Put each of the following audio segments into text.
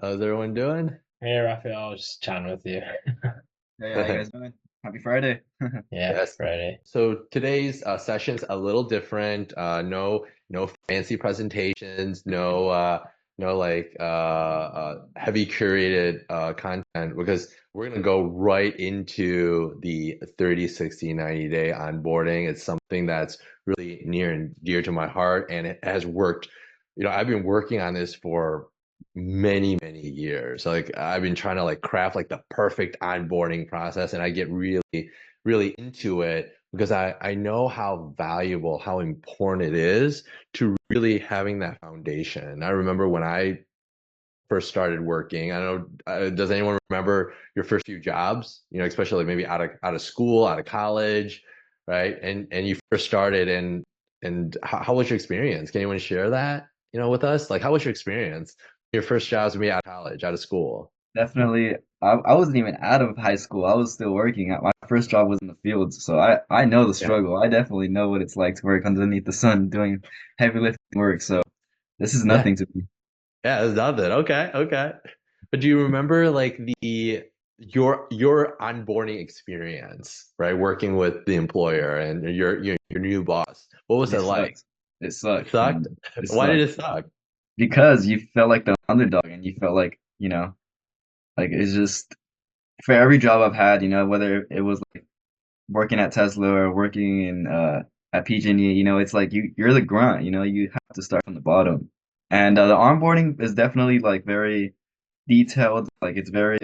How's everyone doing? Hey, Raphael, I was just chatting with you. Hey, how you guys doing? Happy Friday. Yeah, Yes. Friday. So today's session's a little different. No fancy presentations, no like heavy curated content because we're gonna go right into the 30, 60, 90-day onboarding. It's something that's really near and dear to my heart, and it has worked. I've been working on this for many, many years. Like I've been trying to like craft like the perfect onboarding process, and I get really into it because I know how valuable, how important it is to really having that foundation. I remember when I first started working. I don't know, does anyone remember your first few jobs? Especially like maybe out of school, out of college, right? And you first started, and how was your experience? Can anyone share that, with us? Like, how was your experience? Your first jobs maybe out of college, out of school. Definitely. I wasn't even out of high school. I was still working. My first job was in the fields, so I know the Yeah. struggle. I definitely know what it's like to work underneath the sun doing heavy lifting work. So this is Yeah. nothing to me. Yeah, it's nothing. Okay, okay. But do you remember like the your onboarding experience, right? Working with the employer and your new boss. What was It it like? sucks. It It sucked, sucked. man. It Why did sucked it suck? because you felt like the underdog, and you felt like like it's just for every job I've had, whether it was like working at Tesla or working in at PG&E, it's like you're the grunt, you have to start from the bottom. And the onboarding is definitely like very detailed, like it's very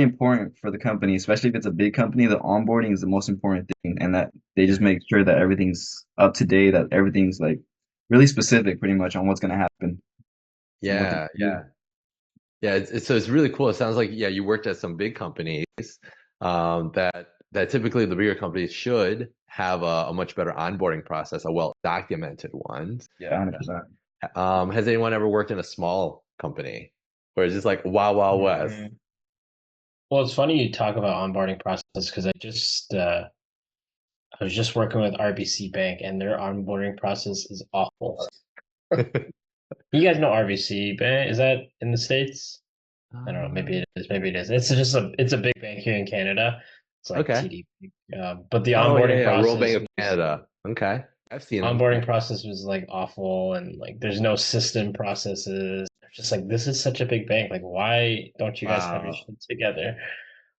important for the company, especially if it's a big company. The onboarding is the most important thing, and that they just make sure that everything's up to date, that everything's like really specific pretty much on what's going to happen and what they're Yeah, gonna do. yeah. Yeah, it's really cool. It sounds like yeah, you worked at some big companies that typically the bigger companies should have a much better onboarding process, a well documented one. Yeah, 100%. Has anyone ever worked in a small company where it's just like wow, wow, west? Mhm. Well, it's funny you talk about onboarding process because I was just working with RBC Bank and their onboarding process is awful. You guys know RBC Bank? Is that in the States? I don't know. Maybe Um, it is. Maybe it is. It's a big bank here in Canada. It's like okay. TD. But the Oh yeah, onboarding yeah. Royal process Bank of was Canada. Okay. I've seen them. onboarding process was like awful and like there's no system processes. It's just like this is such a big bank. Like why don't you guys have your Wow. shit together?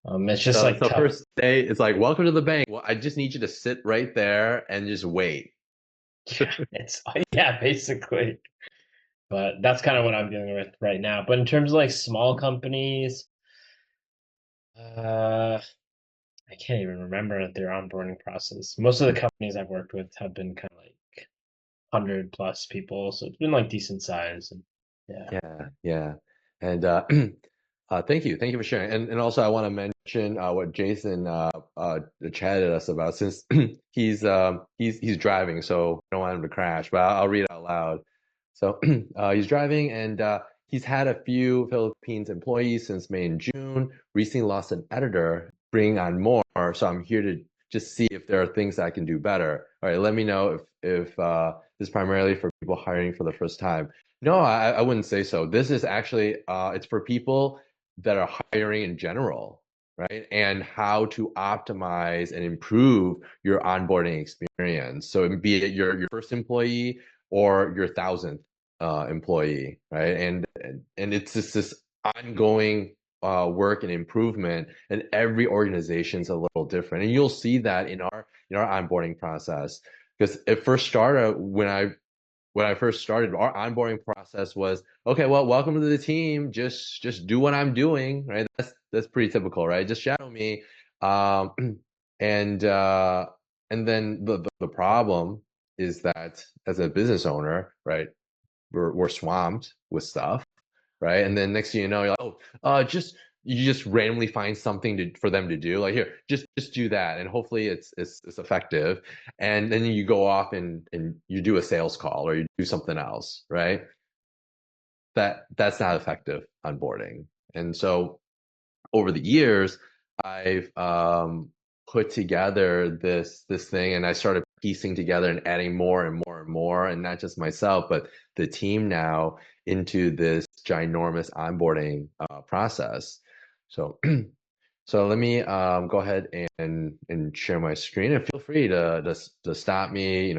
It's just So like so tough. first day, it's like, welcome to the bank. Well, I just need you to sit right there and just wait. Yeah, it's yeah, basically. But that's kind of what I'm dealing with right now. But in terms of like small companies, uh I can't even remember their onboarding process. Most of the companies I've worked with have been kind of like 100 plus people, so it's been like decent size and yeah. Yeah, yeah. And thank you for sharing. And also I want to mention what Jason chatted us about since he's driving, so I don't want him to crash, but I'll read it out loud. So he's driving and he's had a few Philippines employees since May and June. Recently lost an editor, bringing on more. So I'm here to just see if there are things I can do better. All right, let me know if this is primarily for people hiring for the first time. No, I wouldn't say so. This is actually it's for people that are hiring in general, right? And how to optimize and improve your onboarding experience. So be it your first employee or your thousandth employee, right? And it's just this ongoing work and improvement, and every organization's a little different. And you'll see that in our onboarding process. Because it first started when I first started, our onboarding process was, okay, well, welcome to the team. Just do what I'm doing, right? That's pretty typical, right? Just shadow me. Um, and and then the problem is that as a business owner, right, we're swamped with stuff, right? And then next thing you know, you're like, oh, just you just randomly find something for them to do. Like here, just do that, and hopefully it's effective. And then you go off and you do a sales call or you do something else, right? That's not effective onboarding. And so over the years, I've put together this thing, and I started piecing together and adding more and more and more, and not just myself, but the team now into this ginormous onboarding process. So so let me go ahead and share my screen, and feel free to stop me,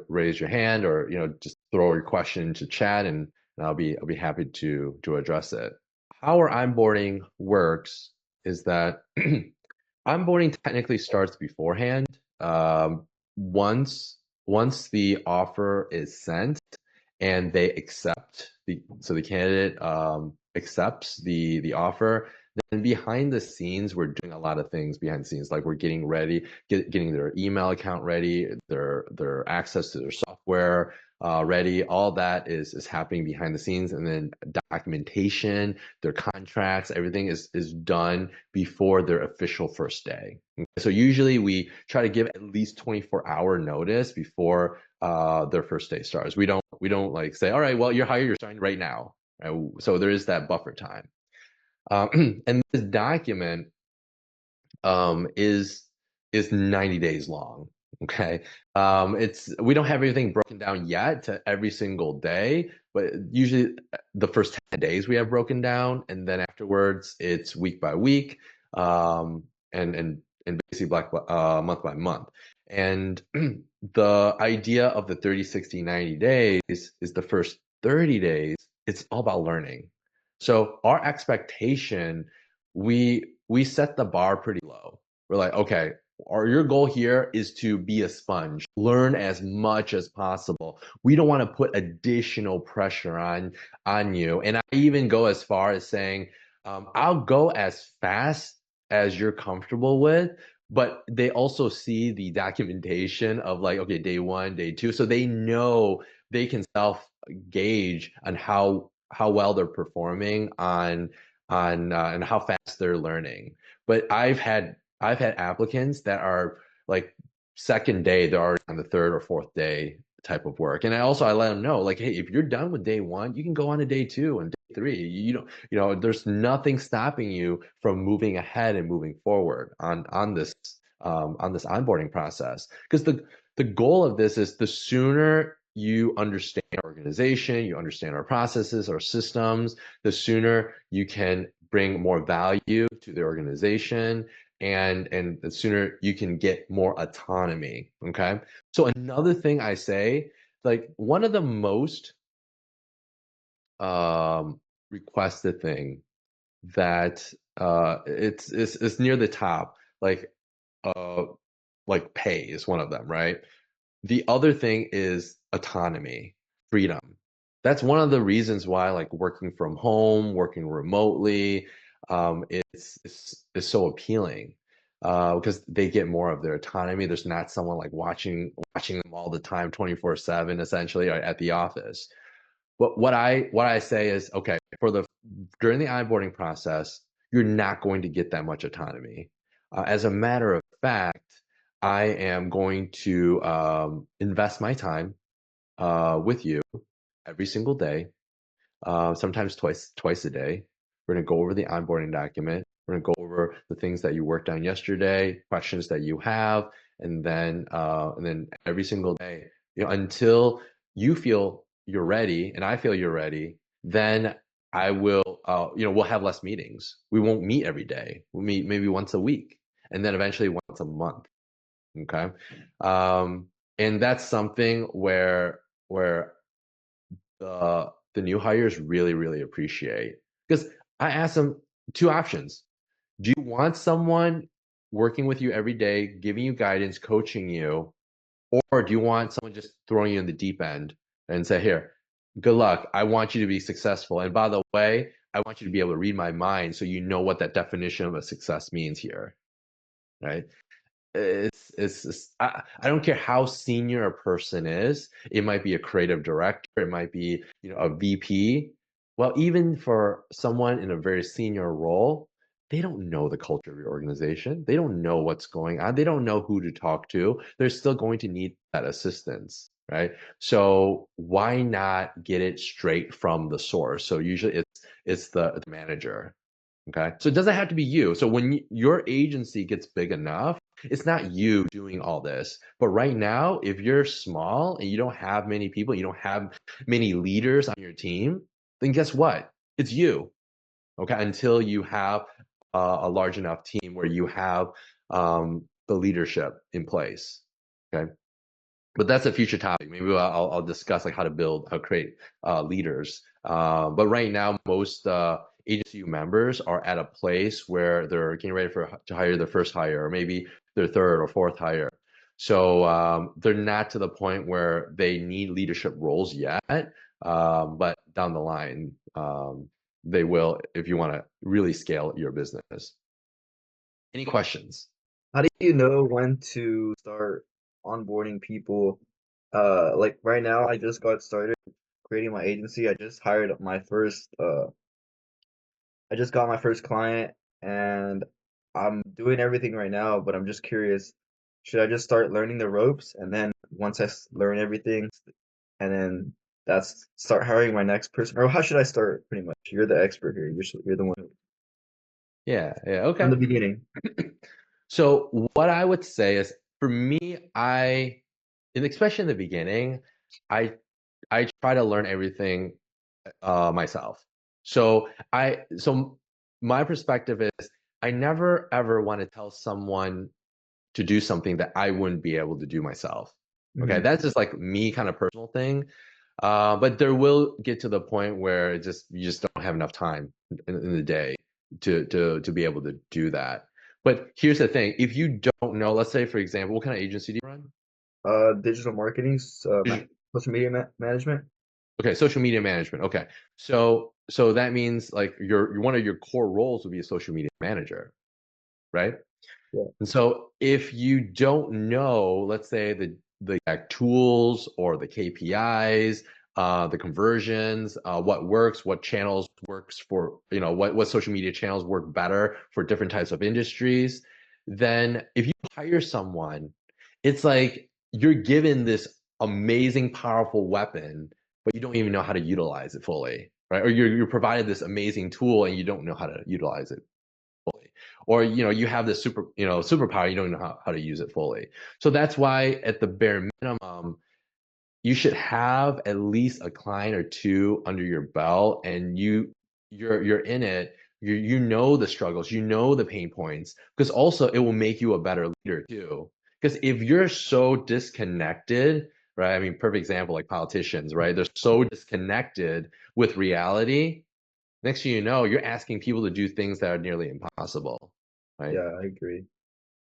raise your hand, or just throw your question into chat, and I'll be happy to address it. How our onboarding works is that onboarding technically starts beforehand. Once the offer is sent and they accept so the candidate accepts the offer, then behind the scenes we're doing a lot of things behind the scenes, like we're getting ready, getting their email account ready, their access to their software ready. All that is happening behind the scenes, and then documentation, their contracts, everything is done before their official first day. Okay? So usually we try to give at least 24-hour notice before their first day starts. We don't like say, all right, well, you're hired, you're starting right now. Right? So there is that buffer time. And this document is 90 days long. Okay. We don't have everything broken down yet to every single day, but usually the first 10 days we have broken down, and then afterwards it's week by week, and basically month by month. And the idea of the 30, 60, 90 days is the first 30 days, it's all about learning. So our expectation, we set the bar pretty low. We're like, okay, your goal here is to be a sponge, learn as much as possible. We don't want to put additional pressure on you. And I even go as far as saying, I'll go as fast as you're comfortable with, but they also see the documentation of like, okay, day one, day two, so they know they can self gauge on how well they're performing on and how fast they're learning. But I've had applicants that are like second day, they're already on the third or fourth day type of work. And I let them know, like, hey, if you're done with day one, you can go on to day two and day three. There's nothing stopping you from moving ahead and moving forward on this onboarding process. Because the goal of this is the sooner you understand our organization, you understand our processes, our systems, the sooner you can bring more value to the organization, and the sooner you can get more autonomy. Okay. So another thing I say, like one of the most requested thing that it's near the top, uh like pay is one of them, right? The other thing is autonomy, freedom. That's one of the reasons why like working from home, working remotely, is so appealing, because they get more of their autonomy. There's not someone like watching them all the time, 24/7, essentially, at the office. But what I say is, okay, during the onboarding process, you're not going to get that much autonomy. As a matter of fact, I am going to invest my time with you every single day, sometimes twice a day. We're going to go over the onboarding document. We're going to go over the things that you worked on yesterday, questions that you have, and then every single day, until you feel you're ready and I feel you're ready. Then I will, we'll have less meetings. We won't meet every day. We'll meet maybe once a week, and then eventually once a month. Okay. And that's something where the new hires really, really appreciate, because I ask them two options. Do you want someone working with you every day, giving you guidance, coaching you, or do you want someone just throwing you in the deep end and say, here, good luck. I want you to be successful. And by the way, I want you to be able to read my mind so you know what that definition of a success means here, right? I don't care how senior a person is. It might be a creative director, it might be a VP. Well, even for someone in a very senior role, they don't know the culture of your organization. They don't know what's going on. They don't know who to talk to. They're still going to need that assistance, right? So why not get it straight from the source? So usually it's the manager. Okay. So it doesn't have to be you. So when your agency gets big enough, it's not you doing all this. But right now, if you're small and you don't have many people, you don't have many leaders on your team, then guess what? it's you. Okay, until you have a large enough team where you have the leadership in place. Okay, but that's a future topic. Maybe I'll discuss like how to build, how to create leaders. But right now, most agency members are at a place where they're getting ready to hire their first hire, or maybe their third or fourth hire. So they're not to the point where they need leadership roles yet, but down the line, they will if you want to really scale your business. Any questions? How do you know when to start onboarding people? Like right now, I just got started creating my agency. I just got my first client, and I'm doing everything right now, but I'm just curious, should I just start learning the ropes, and then once learn everything, and then that's start hiring my next person, or how should I start? Pretty much, you're the expert here. You're the one Yeah, from okay. the beginning. So what I would say is for me, and especially in the beginning, I I try to learn everything myself. So my perspective is I never ever want to tell someone to do something that I wouldn't be able to do myself. Okay, Hmm. that's just like me kind of personal thing. But there will get to the point where you just don't have enough time in the day to be able to do that. But here's the thing: if you don't know, let's say for example, what kind of agency do you run? Digital marketing, social media management. Okay, social media management. Okay, so that means like your one of your core roles would be a social media manager, right? Yeah. And so if you don't know, let's say the exact tools or the KPIs, the conversions, what works, what channels works for, what social media channels work better for different types of industries, then if you hire someone, it's like you're given this amazing, powerful weapon, but you don't even know how to utilize it fully, right? Or you're provided this amazing tool and you don't know how to utilize it fully, or you have this superpower, you don't know how to use it fully. So that's why at the bare minimum you should have at least a client or two under your belt, and you're in it. You know the struggles, you know the pain points, because also it will make you a better leader too. Because if you're so disconnected, right? I mean, perfect example, like politicians, right? They're so disconnected with reality. Next thing you know, you're asking people to do things that are nearly impossible, right? Yeah, I agree.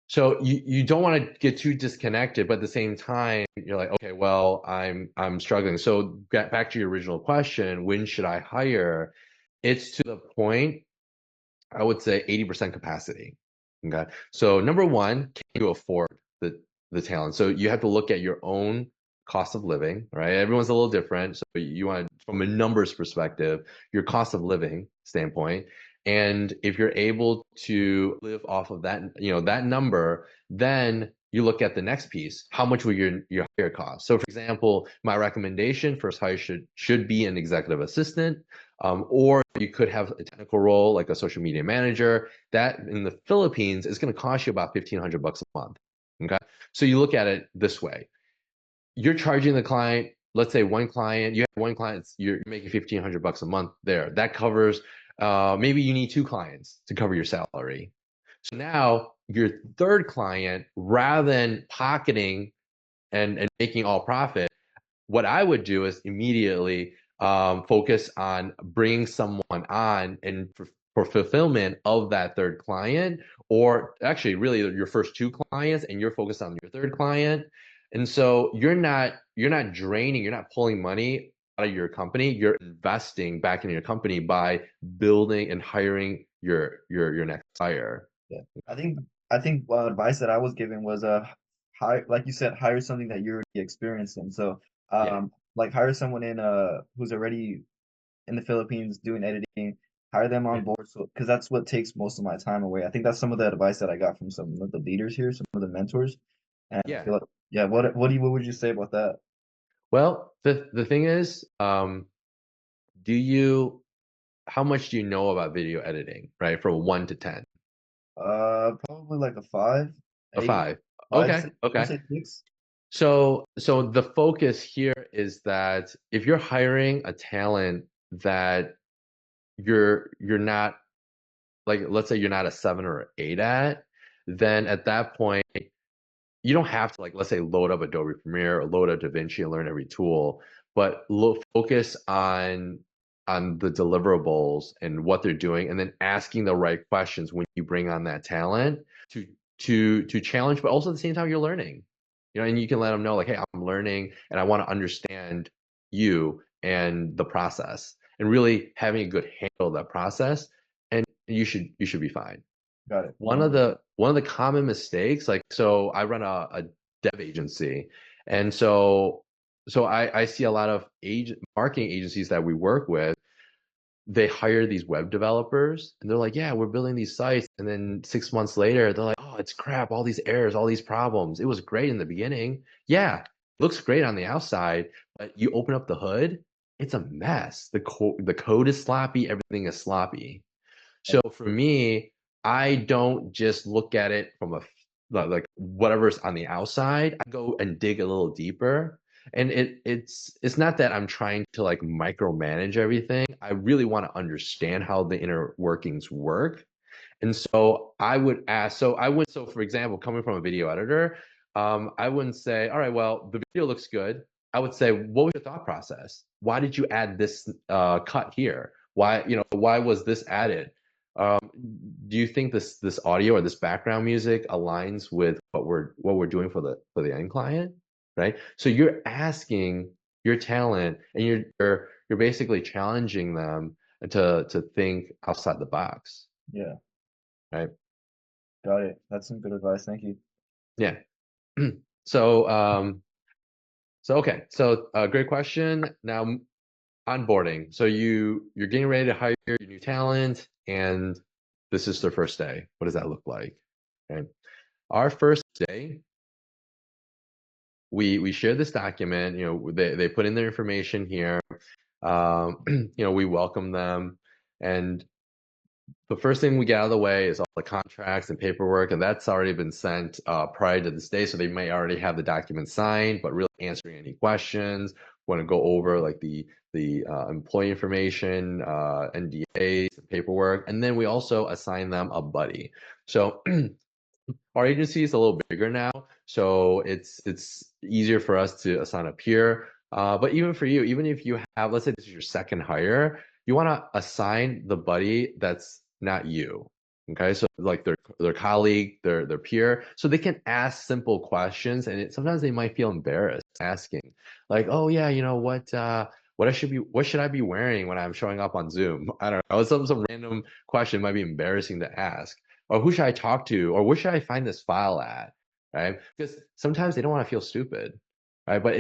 So you don't want to get too disconnected, but at the same time, you're like, okay, well, I'm struggling. So back to your original question, when should I hire? It's to the point, I would say 80% capacity. Okay. So number one, can you afford the talent? So you have to look at your own cost of living, right? Everyone's a little different. So you want to, from a numbers perspective, your cost of living standpoint. And if you're able to live off of that, that number, then you look at the next piece. How much will your hire cost? So for example, my recommendation first hire should be an executive assistant, or you could have a technical role like a social media manager. That in the Philippines is going to cost you about $1,500 a month. Okay. So you look at it this way. You're charging the client, let's say you have one client, you're making $1,500 a month there. That covers, maybe you need two clients to cover your salary. So now your third client, rather than pocketing and making all profit, what I would do is immediately focus on bringing someone on and for fulfillment of that third client, or actually really your first two clients, and you're focused on your third client. And so you're not draining, you're not pulling money out of your company. You're investing back in your company by building and hiring your next hire. Yeah, I think advice that I was given was hire, like you said, hire something that you're already experienced in. So Yeah. like hire someone in who's already in the Philippines doing editing, hire them on board. So because that's what takes most of my time away. I think that's some of the advice that I got from some of the leaders here, some of the mentors. And I Yeah. feel like, yeah, what would you say about that? Well, the thing is, do you how much do you know about video editing, right? From 1 to 10? Probably like a five, A eight, five. five, Okay, six, we'll okay. say six. So the focus here is that if you're hiring a talent that you're not, like, let's say you're not a 7 or 8 at, then at that point you don't have to, like, let's say, load up Adobe Premiere or load up DaVinci and learn every tool, but focus on the deliverables and what they're doing, and then asking the right questions when you bring on that talent to to challenge, but also at the same time you're learning, and you can let them know, like, hey, I'm learning and I want to understand you and the process, and really having a good handle of that process, and you should be fine. Got it. One of the common mistakes, like, so I run a dev agency, and so I see a lot of marketing agencies that we work with. They hire these web developers and they're like, yeah, we're building these sites, and then 6 months later they're like, oh, it's crap, all these errors, all these problems. It was great in the beginning. Yeah, looks great on the outside, but you open up the hood, it's a mess. The code is sloppy, everything is sloppy. So for me, I don't just look at it from like whatever's on the outside. I go and dig a little deeper. And it's not that I'm trying to, like, micromanage everything. I really want to understand how the inner workings work. And so I would ask, so for example, coming from a video editor, I wouldn't say, all right, well, the video looks good. I would say, what was your thought process? Why did you add this cut here? Why was this added? Um, do you think this audio or this background music aligns with what we're doing for the end client? Right? So you're asking your talent, and you're basically challenging them to think outside the box. Yeah, Right? got it. That's some good advice. Thank you. Yeah. So, okay. So, great question. Now, onboarding. So you're getting ready to hire your new talent, and this is their first day. What does that look like? Okay. Our first day, we share this document. They put in their information here. We welcome them, and the first thing we get out of the way is all the contracts and paperwork, and that's already been sent prior to this day, so they may already have the document signed, but really answering any questions, want to go over, like, the employee information, NDAs, paperwork, and then we also assign them a buddy. So our agency is a little bigger now, so it's easier for us to assign a peer. But even for you, even if you have, let's say this is your second hire, you want to assign the buddy that's not you. Okay, so, like, their colleague, their peer, so they can ask simple questions, and sometimes they might feel embarrassed asking, like, oh yeah, what should I be wearing when I'm showing up on Zoom? I don't know, some random question might be embarrassing to ask, or who should I talk to, or where should I find this file at, right? Because sometimes they don't want to feel stupid, right? But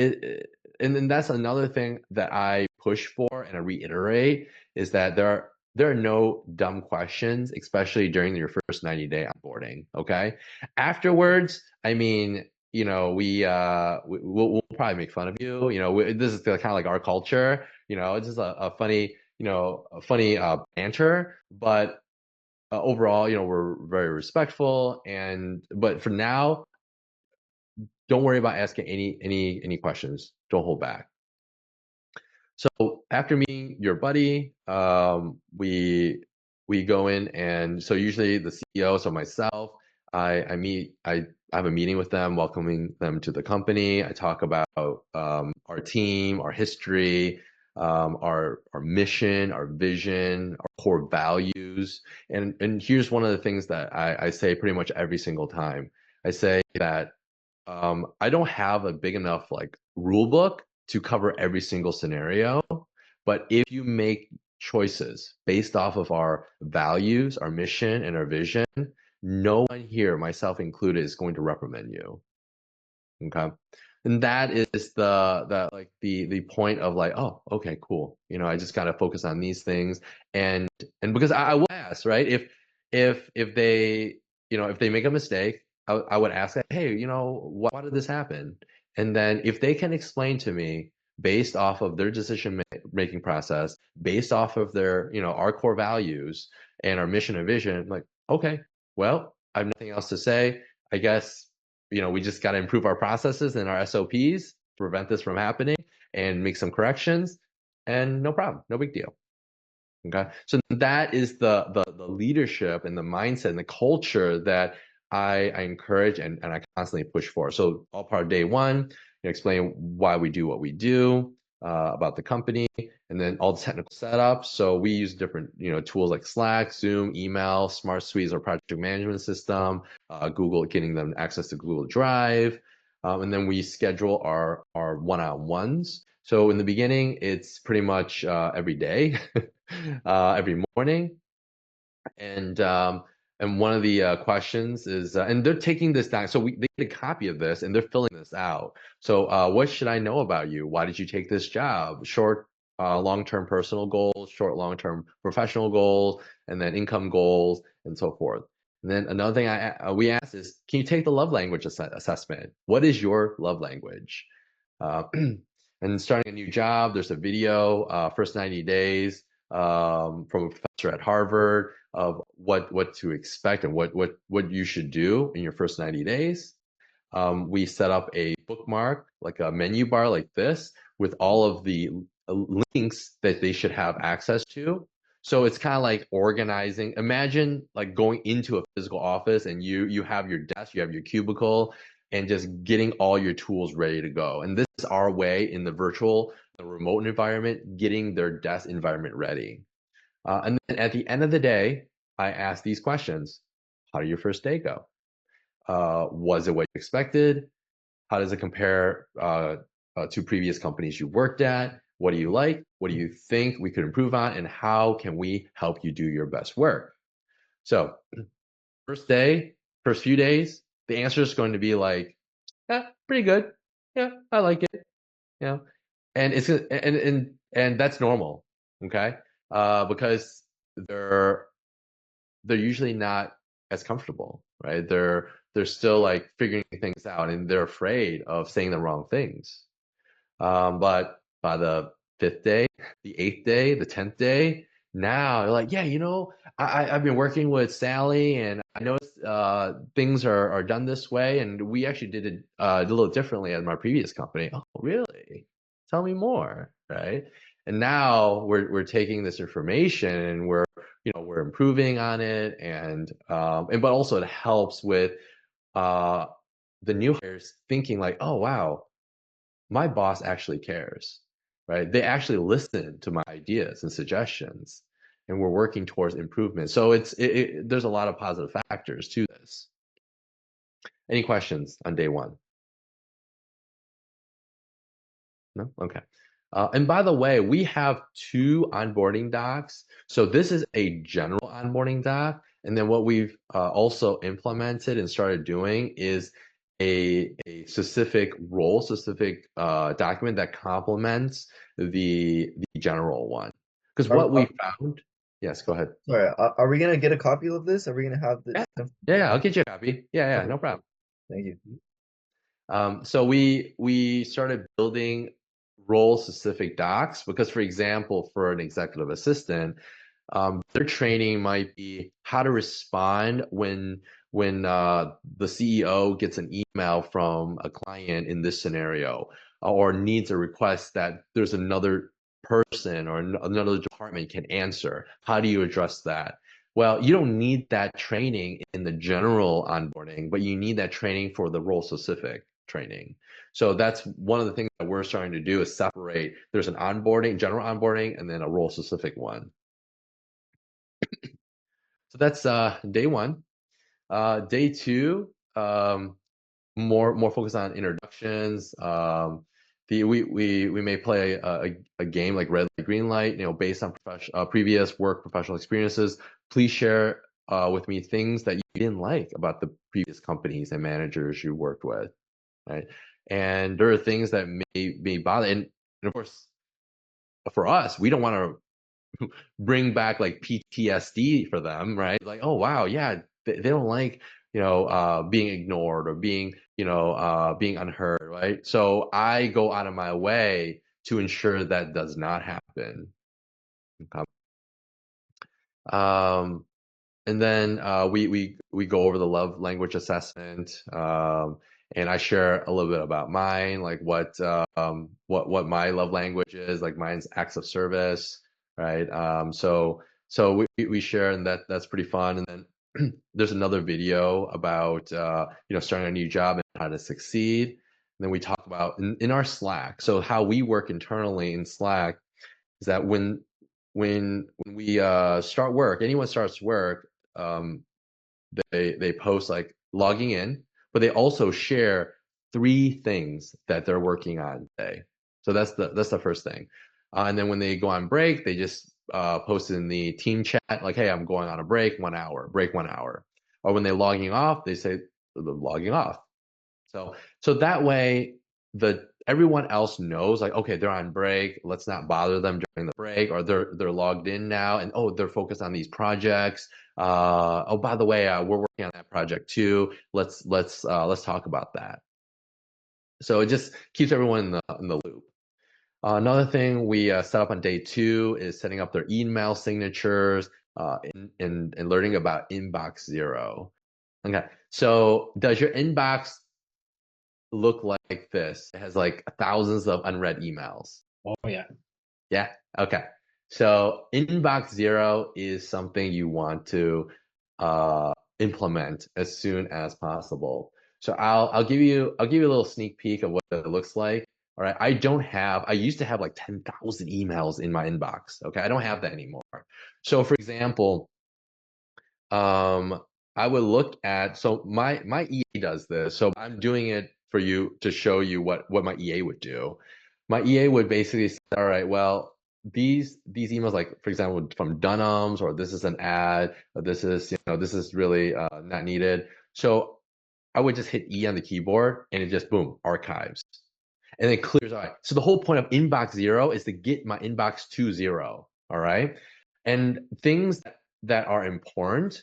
and then that's another thing that I push for and I reiterate, is that there are no dumb questions, especially during your first 90-day onboarding. Okay, afterwards, I mean, we'll probably make fun of you. This is kind of like our culture. It's just a funny, banter, but overall, we're very respectful, but for now, don't worry about asking any questions. Don't hold back. So after meeting your buddy, we go in, and so usually the CEO, so myself, I have a meeting with them, welcoming them to the company. I talk about our team, our history, our mission, our vision, our core values, and here's one of the things that I say pretty much every single time. I say that I don't have a big enough, like, rule book to cover every single scenario, but if you make choices based off of our values, our mission, and our vision, no one here, myself included, is going to reprimand you. Okay. And that is the point of, like, oh, okay, cool. I just gotta focus on these things. And because I will ask, right? If they make a mistake, I would ask, hey, why did this happen? And then if they can explain to me based off of their decision making process, based off of their, our core values and our mission and vision, I'm like, okay, well, I have nothing else to say. I guess, we just got to improve our processes and our SOPs, prevent this from happening, and make some corrections, and no problem, no big deal. Okay, so that is the leadership and the mindset and the culture that I encourage and I constantly push for. So all part of day one, explain why we do what we do, about the company, and then all the technical setup. So we use different tools like Slack, Zoom, email, Smart Suites, or project management system, Google, getting them access to Google Drive, and then we schedule our one-on-ones. So in the beginning, it's pretty much every day. Every morning. And one of the questions is, and they're taking this down. So they get a copy of this and they're filling this out. So what should I know about you? Why did you take this job? Short, long-term personal goals, short, long-term professional goals, and then income goals, and so forth. And then another thing we ask is, can you take the love language assessment? What is your love language? Uh, and starting a new job, there's a video, first 90 days, from a professor at Harvard of what to expect and what you should do in your first 90 days. We set up a bookmark, like a menu bar like this, with all of the links that they should have access to. So it's kind of like organizing. Imagine like going into a physical office and you have your desk, you have your cubicle, and just getting all your tools ready to go. And this is our way in the remote environment, getting their desk environment ready. And then at the end of the day, I ask these questions. How did your first day go? Was it what you expected? How does it compare to previous companies you worked at? What do you like? What do you think we could improve on? And how can we help you do your best work? So first day, first few days, the answer is going to be like, yeah, pretty good. Yeah, I like it. Yeah. And and that's normal. Okay. Because they're they're usually not as comfortable, right? They're still like figuring things out and they're afraid of saying the wrong things. But by the fifth day, the eighth day, the 10th day, now you're like, yeah, I've been working with Sally and I noticed things are done this way. And we actually did it a little differently at my previous company. Oh, really? Tell me more, right? And now we're taking this information and we're improving on it and but also it helps with uh, the new hires thinking like, oh wow, my boss actually cares, right? They actually listen to my ideas and suggestions, and we're working towards improvement. So there's a lot of positive factors to this. Any questions on day one? No? Okay. And by the way, we have two onboarding docs. So this is a general onboarding doc. And then what we've also implemented and started doing is a specific role, specific document that complements the general one. Because Are, what we are, found, yes, go ahead. sorry, are we gonna get a copy of this? Are we gonna have this? Yeah, yeah, I'll get you a copy. Yeah, Okay, no problem. thank you. So we started building role specific docs because, for example, for an executive assistant, their training might be how to respond when the CEO gets an email from a client in this scenario, or needs a request that there's another person or another department can answer. How do you address that? Well, you don't need that training in the general onboarding, but you need that training for the role specific training. So that's one of the things that we're starting to do is separate. There's an onboarding, general onboarding, and then a role specific one. So that's day one. Day two, more focused on introductions. We may play a game like red light, green light, based on previous work professional experiences. Please share with me things that you didn't like about the previous companies and managers you worked with, right? And there are things that may bother, and of course, for us, we don't want to bring back like PTSD for them, right? Like, oh wow, yeah, they don't like, being ignored or being unheard, right? So I go out of my way to ensure that does not happen. Okay. Um, and then we go over the love language assessment, and I share a little bit about mine, like what my love language is. Like mine's acts of service. right? So we share, and that's pretty fun. And then there's another video about starting a new job and how to succeed. And then we talk about in our Slack. So how we work internally in Slack is that when we start work, anyone starts work, they post like logging in, but they also share 3 things that they're working on today. So that's the first thing. And then when they go on break, they just post in the team chat like, "Hey, I'm going on a break, 1 hour, break 1 hour." Or when they're logging off, they say they're logging off. So that way everyone else knows like, okay, they're on break. Let's not bother them during the break, or they're logged in now, and they're focused on these projects. Oh, by the way, we're working on that project too. Let's talk about that. So it just keeps everyone in the loop. Another thing we set up on day 2 is setting up their email signatures and learning about inbox zero. Okay, so does your inbox look like this? It has like thousands of unread emails. Oh yeah. Yeah. Okay. So inbox zero is something you want to implement as soon as possible. So I'll give you a little sneak peek of what it looks like. All right. I used to have like 10,000 emails in my inbox. Okay. I don't have that anymore. So for example, um, I would look at, so my EA does this. So I'm doing it for you to show you what my EA would do. My EA would basically say, all right, well, these emails, like for example, from Dunham's, or this is an ad, or this is really not needed. So I would just hit E on the keyboard, and it just boom, archives, and it clears out. So the whole point of inbox zero is to get my inbox to zero. All right. And things that are important,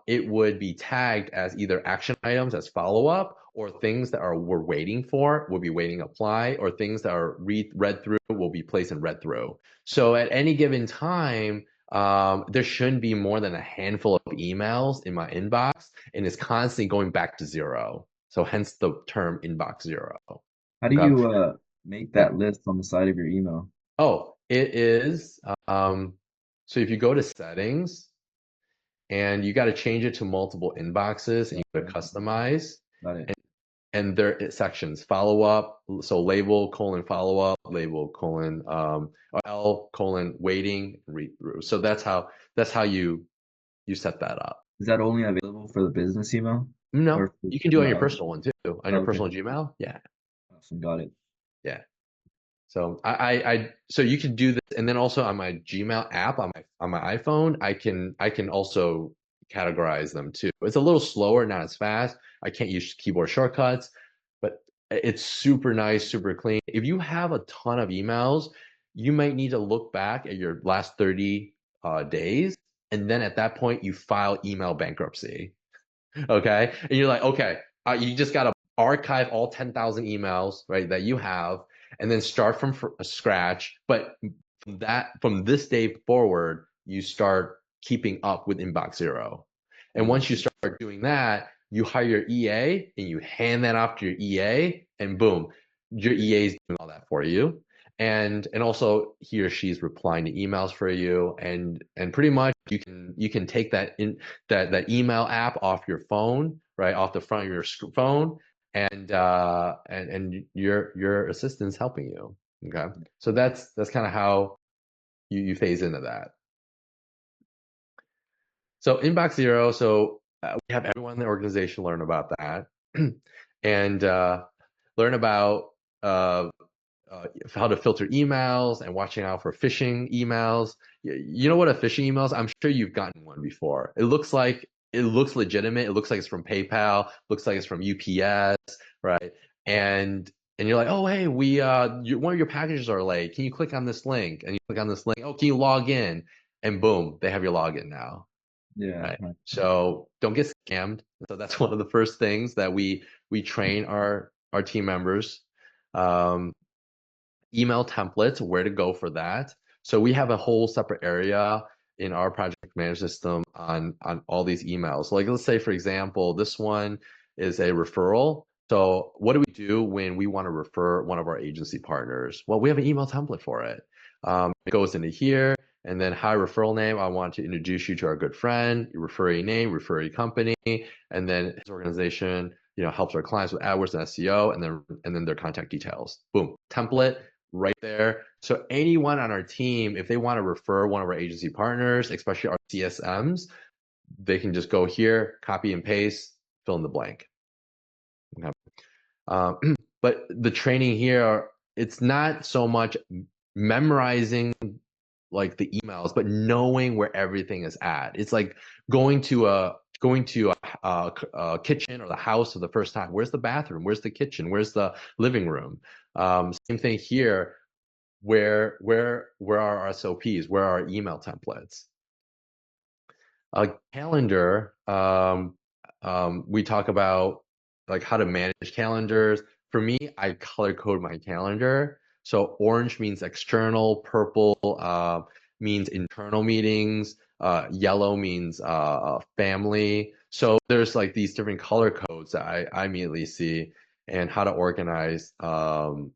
it would be tagged as either action items as follow-up, or things that we're waiting for will be waiting apply, or things that are read through will be placed in read through. So at any given time, there shouldn't be more than a handful of emails in my inbox, and it's constantly going back to zero. So hence the term inbox zero. How do Okay. you make Yeah. that list on the side of your email? Oh, it is. So if you go to settings, and you got to change it to multiple inboxes, and you got to Okay, customize, got it. and there are sections: follow up, so label colon follow up, label colon or L colon waiting, read through. So that's how you set that up. Is that only available for the business email No, or for, you can do it on your no? personal one too, on your Okay, personal Gmail. Yeah, awesome, got it. yeah. So so you can do this, and then also on my Gmail app on my iPhone, I can also categorize them too. It's a little slower, not as fast. I can't use keyboard shortcuts, but it's super nice, super clean. If you have a ton of emails, you might need to look back at your last 30 days, and then at that point you file email bankruptcy. Okay, and you're like, okay, you just gotta archive all 10,000 emails, right, that you have, and then start from scratch. But from this day forward, you start keeping up with inbox zero. And Got once it. you start doing that, you hire your EA and you hand that off to your EA, and boom, your EA is doing all that for you. And also he or she's replying to emails for you, and pretty much you can take that email app off your phone, right, off the front of your phone, and your assistant's helping you. Okay, so that's kind of how you phase into that. So inbox zero. So we have everyone in the organization learn about that, and learn about uh, how to filter emails and watching out for phishing emails. You know what a phishing email is? I'm sure you've gotten one before. It looks legitimate. It looks like it's from PayPal. Looks like it's from UPS, right? And you're like, oh hey, one of your packages are late. Can you click on this link? And you click on this link. Oh, can you log in? And boom, they have your login now, Yeah, right? right. So don't get scammed. So that's one of the first things that we train our team members. Um, Email templates, where to go for that. So we have a whole separate area in our project management system on all these emails. Like let's say, for example, this one is a referral. So what do we do when we want to refer one of our agency partners? Well, we have an email template for it. It goes into here, and then hi referral name. I want to introduce you to our good friend. You refer a name, refer a company, and then his organization, helps our clients with AdWords and SEO, and then their contact details. Boom, template right there. So anyone on our team, if they want to refer one of our agency partners, especially our CSMs, they can just go here, copy and paste, fill in the blank. Okay. But the training here, it's not so much memorizing like the emails, but knowing where everything is at. It's like going to a kitchen or the house for the first time. Where's the bathroom? Where's the kitchen? Where's the living room? Same thing here. Where are our SOPs? Where are our email templates? A calendar. We talk about like how to manage calendars. For me, I color code my calendar. So orange means external, purple means internal meetings, yellow means family. So there's like these different color codes that I immediately see, and how to organize the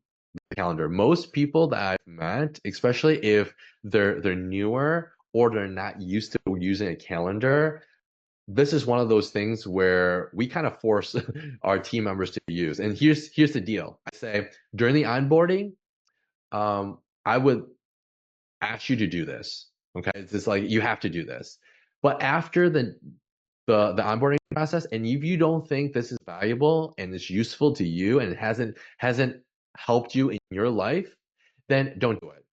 calendar. Most people that I've met, especially if they're newer or they're not used to using a calendar, this is one of those things where we kind of force our team members to use. And here's the deal. I say during the onboarding, I would ask you to do this. Okay, it's just like you have to do this. But after the onboarding process, and if you don't think this is valuable and it's useful to you and it hasn't helped you in your life, then don't do it.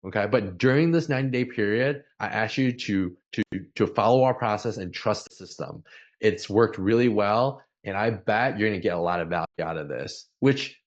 Okay, but during this 90-day period, I ask you to follow our process and trust the system. It's worked really well, and I bet you're gonna get a lot of value out of this, which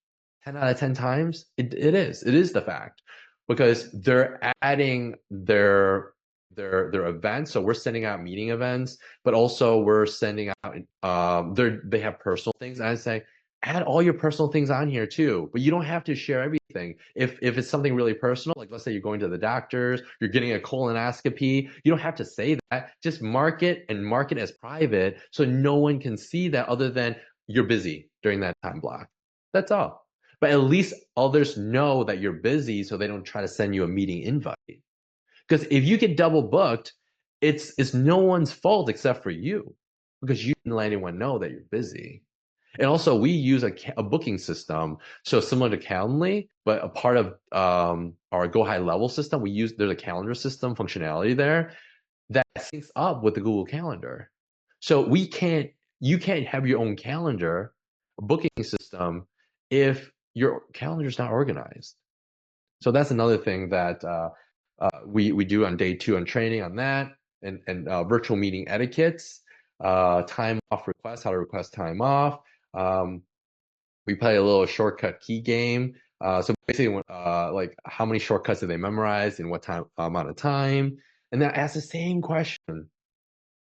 10 out of 10 times it is the fact, because they're adding their events. So we're sending out meeting events, but also we're sending out they have personal things. And I say, add all your personal things on here too, but you don't have to share everything. If it's something really personal, like let's say you're going to the doctors, you're getting a colonoscopy, you don't have to say that. Just mark it as private, so no one can see that other than you're busy during that time block. That's all. But at least others know that you're busy, so they don't try to send you a meeting invite. Because if you get double booked, it's no one's fault except for you, because you didn't let anyone know that you're busy. And also, we use a booking system, so similar to Calendly, but a part of our Go High Level system. There's a calendar system functionality there that syncs up with the Google Calendar. So you can't have your own calendar, a booking system, if your calendar is not organized. So that's another thing that we do on day 2 on training on that, and virtual meeting etiquettes, time off requests, how to request time off. We play a little shortcut key game. So basically, like how many shortcuts did they memorize in what amount of time? And then I ask the same question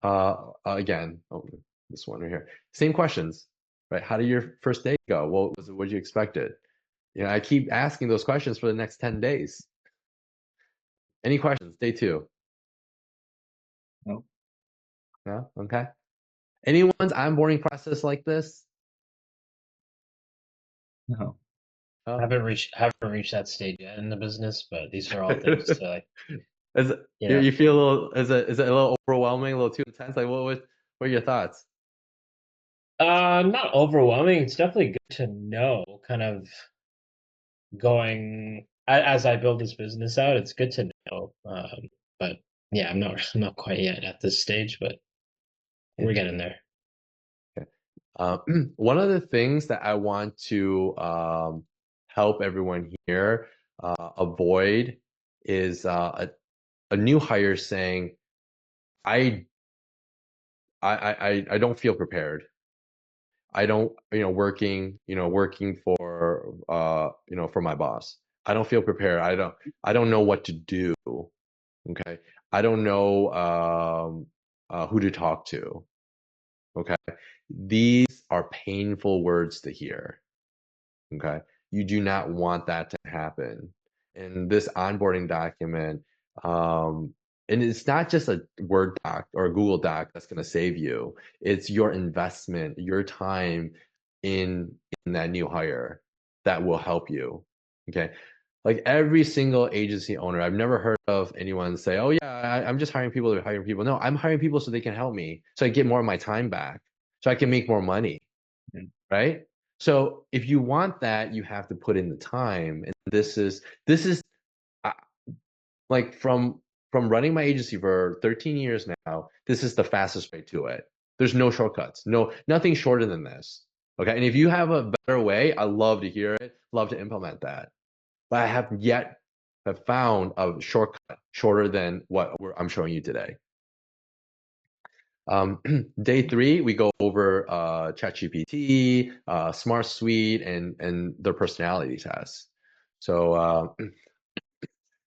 again. Oh, this one right here. Same questions, right? How did your first day go? What did you expected? I keep asking those questions for the next 10 days. Any questions? Day 2. No. No? Okay. Anyone's onboarding process like this? No. I Oh. haven't reached that stage yet in the business, but these are all things to like, You feel a little, is it a little overwhelming, a little too intense? Like what are your thoughts? not overwhelming. It's definitely good to know kind of going as I build this business out. It's good to know. But yeah, I'm not quite yet at this stage, but we're getting there. One of the things that I want to help everyone here avoid is a new hire saying, I don't feel prepared. I don't, working for for my boss. I don't feel prepared. I don't know what to do. Okay. I don't know who to talk to. Okay. These are painful words to hear. Okay. You do not want that to happen. And this onboarding document, and it's not just a Word doc or a Google doc that's going to save you. It's your investment, your time in that new hire that will help you. Okay. Like every single agency owner, I've never heard of anyone say, "Oh yeah, I'm just hiring people to hire people." No, I'm hiring people so they can help me, so I get more of my time back, so I can make more money, Mm. right? So if you want that, you have to put in the time, and this is uh, like from running my agency for 13 years now. This is the fastest way to it. There's no shortcuts, nothing shorter than this. Okay, and if you have a better way, I love to hear it, love to implement that. But I have yet have found a shortcut shorter than what I'm showing you today. Day 3, we go over ChatGPT, Smart Suite, and their personality tests. So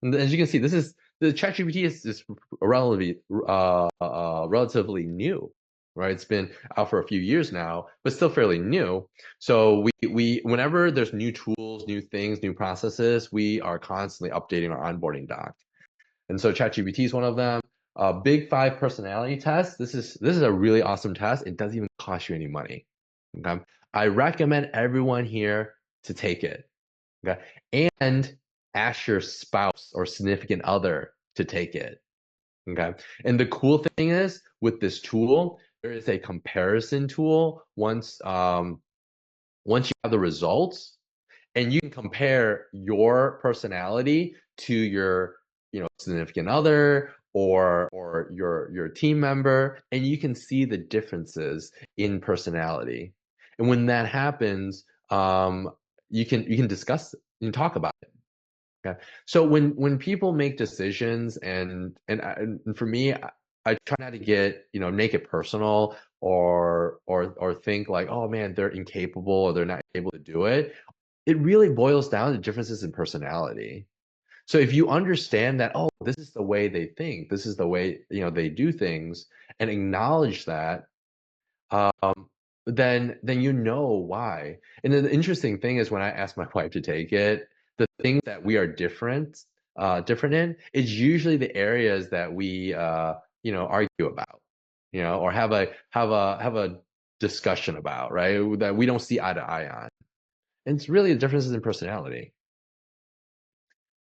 and as you can see, this is the ChatGPT is relatively new, right? It's been out for a few years now, but still fairly new. So we whenever there's new tools, new things, new processes, we are constantly updating our onboarding doc. And so ChatGPT is one of them. Big Five personality test. This is a really awesome test. It doesn't even cost you any money. Okay, I recommend everyone here to take it. Okay, and ask your spouse or significant other to take it. Okay, and the cool thing is with this tool, there is a comparison tool. Once you have the results, and you can compare your personality to your significant other or your team member, and you can see the differences in personality. And when that happens, you can discuss and talk about it. Okay, so when people make decisions, and for me, I try not to get make it personal or think like, oh man, they're incapable or they're not able to do it. It really boils down to differences in personality. So if you understand that, oh, this is the way they think, this is the way they do things, and acknowledge that, um, then you know why. And then the interesting thing is when I ask my wife to take it, the things that we are different in, it's usually the areas that we argue about, or have a discussion about, right? That we don't see eye to eye on. And it's really the differences in personality.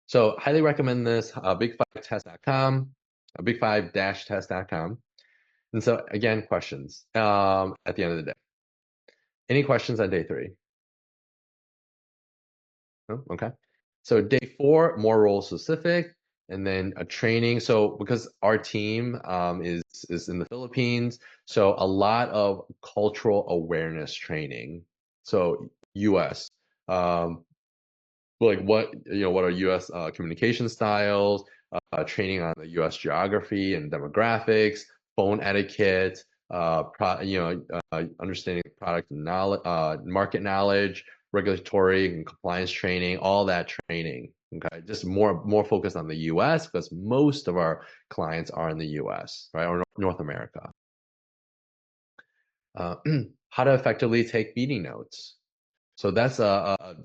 So highly recommend this, big5test.com, big5-test.com. And so again, questions at the end of the day. Any questions on day 3? No? Okay. So day 4, more role specific, and then a training. So because our team is in the Philippines, so a lot of cultural awareness training. So US. Um, like what are U.S. Communication styles, training on the U.S. geography and demographics, phone etiquette, understanding product knowledge, market knowledge, regulatory and compliance training, all that training. Okay, just more focused on the U.S. because most of our clients are in the U.S., right, or North America. Uh, how to effectively take meeting notes. So that's a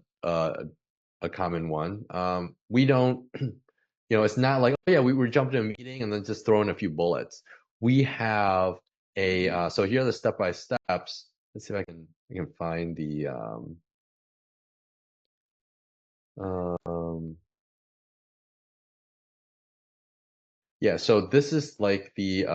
common one. We don't, it's not like, oh yeah, we're jumping in a meeting and then just throwing a few bullets. We have so here are the step-by steps. Let's see if I can find the, um, yeah, so this is like the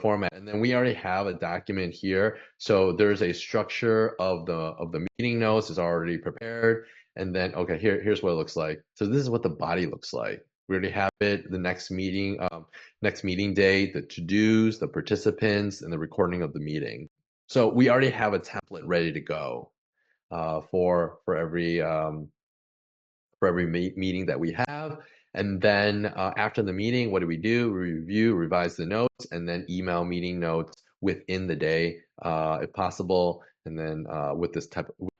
format, and then we already have a document here. So there's a structure of the meeting notes is already prepared, and then okay, here's what it looks like. So this is what the body looks like. We already have it. The next meeting day, the to-dos, the participants, and the recording of the meeting. So we already have a template ready to go for every meeting that we have. And then after the meeting, what do? We review, revise the notes, and then email meeting notes within the day, if possible, and then with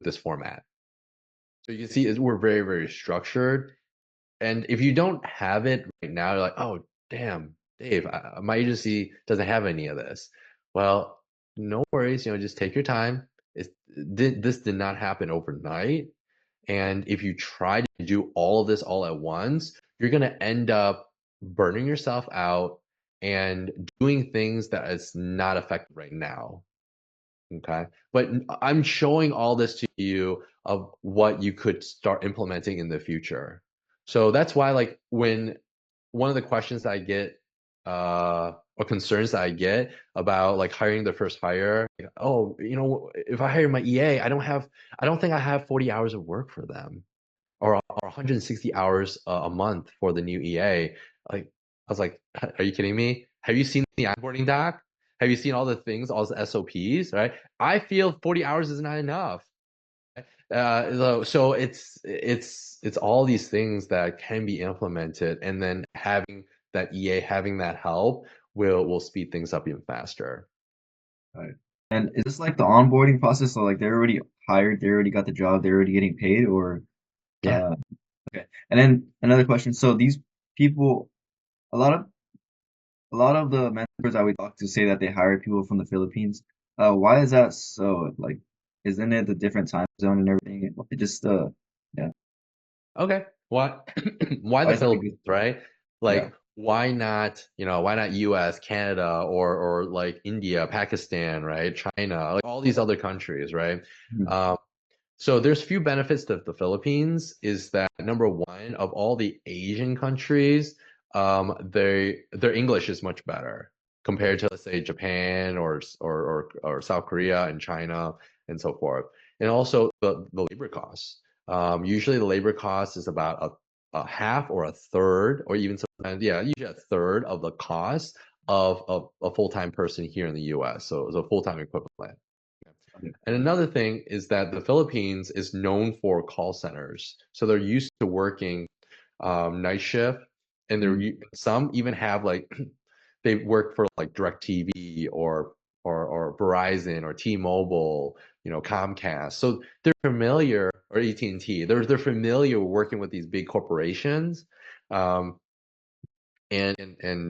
this format. So you can see we're very, very structured. And if you don't have it right now, you're like, oh, damn, Dave, my agency doesn't have any of this. Well, no worries, just take your time. This did not happen overnight. And if you try to do all of this all at once, you're going to end up burning yourself out and doing things that is not effective right now. Okay. But I'm showing all this to you of what you could start implementing in the future. So that's why, like, when one of the questions that I get, or concerns that I get about like hiring the first hire, like, oh, if I hire my EA, I don't think I have 40 hours of work for them, or 160 hours a month for the new EA. Like, I was like, are you kidding me? Have you seen the onboarding doc? Have you seen all the things, all the SOPs, right? I feel 40 hours is not enough. So it's all these things that can be implemented, and then having that EA, having that help will speed things up even faster. Right. And is this like the onboarding process? So like they're already hired, they already got the job, they're already getting paid, or Yeah. uh, okay. And then another question. So these people, a lot of a lot of the mentors that we talk to say that they hire people from the Philippines. Why is that so? Like, isn't it the different time zone and everything? It just yeah. Okay. Why why Why the is that a good? Philippines, right? Yeah. Like, why not US, Canada, or like India, Pakistan, right? China, like all these other countries, right? Mhm. Um, So there's few benefits to the Philippines is that number one, of all the Asian countries, their English is much better compared to, let's say, Japan or South Korea and China and so forth. And also the labor costs. Usually the labor cost is about a half or a third, or even sometimes, yeah, usually a third of the cost of a full-time person here in the US. So it's a full-time equivalent. Okay. And another thing is that the Philippines is known for call centers. So they're used to working night shift, and Mm. some even have like they work for like DirecTV or Verizon or T-Mobile, Comcast. So they're familiar, or AT&T. They're familiar working with these big corporations. Um, and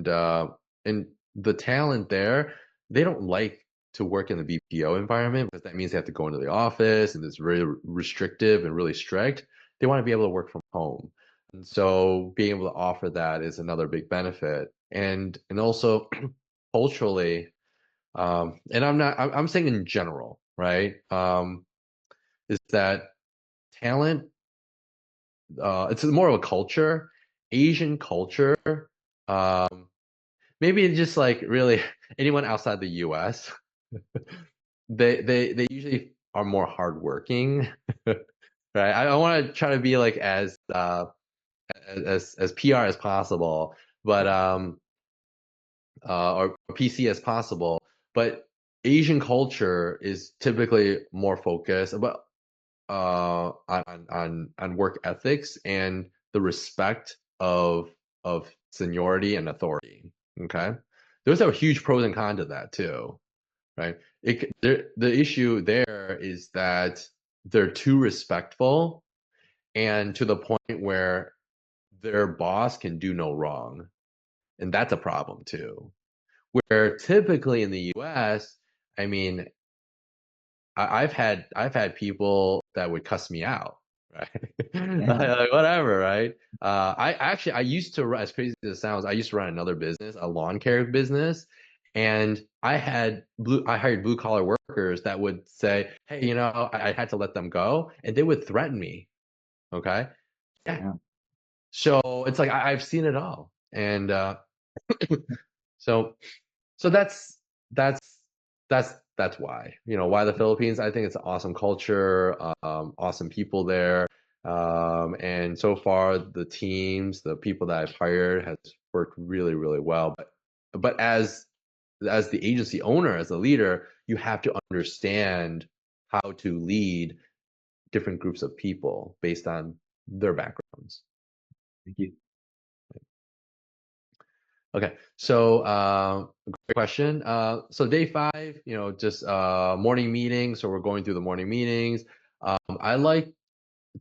the talent there, they don't like to work in the BPO environment because that means they have to go into the office and it's really restrictive and really strict. They want to be able to work from home. And so being able to offer that is another big benefit. And also culturally, and I'm saying in general, right? Is that talent, it's more of a culture, Asian culture. Um, Maybe it's just like really anyone outside the US, they usually are more hardworking, right? I want to try to be like as PR as possible, but or PC as possible. But Asian culture is typically more focused about on work ethics and the respect of seniority and authority. Okay, there's a huge pros and cons to that too, right? The issue there is that they're too respectful, and to the point where their boss can do no wrong, and that's a problem too. Where typically in the US, I mean, I've had people that would cuss me out, right? Damn. Like, whatever, right? I used to run, as crazy as it sounds, I used to run another business, a lawn care business, and I hired blue collar workers that would say, hey, I had to let them go, and they would threaten me. Okay, yeah. Yeah. So it's like I've seen it all, and so so that's that's why. Why the Philippines. I think it's an awesome culture, awesome people there, and so far the people that I've hired has worked really, really well. But as the agency owner, as a leader, you have to understand how to lead different groups of people based on their backgrounds. Thank you. Okay, so great question. So day five, just morning meetings. So we're going through the morning meetings. I like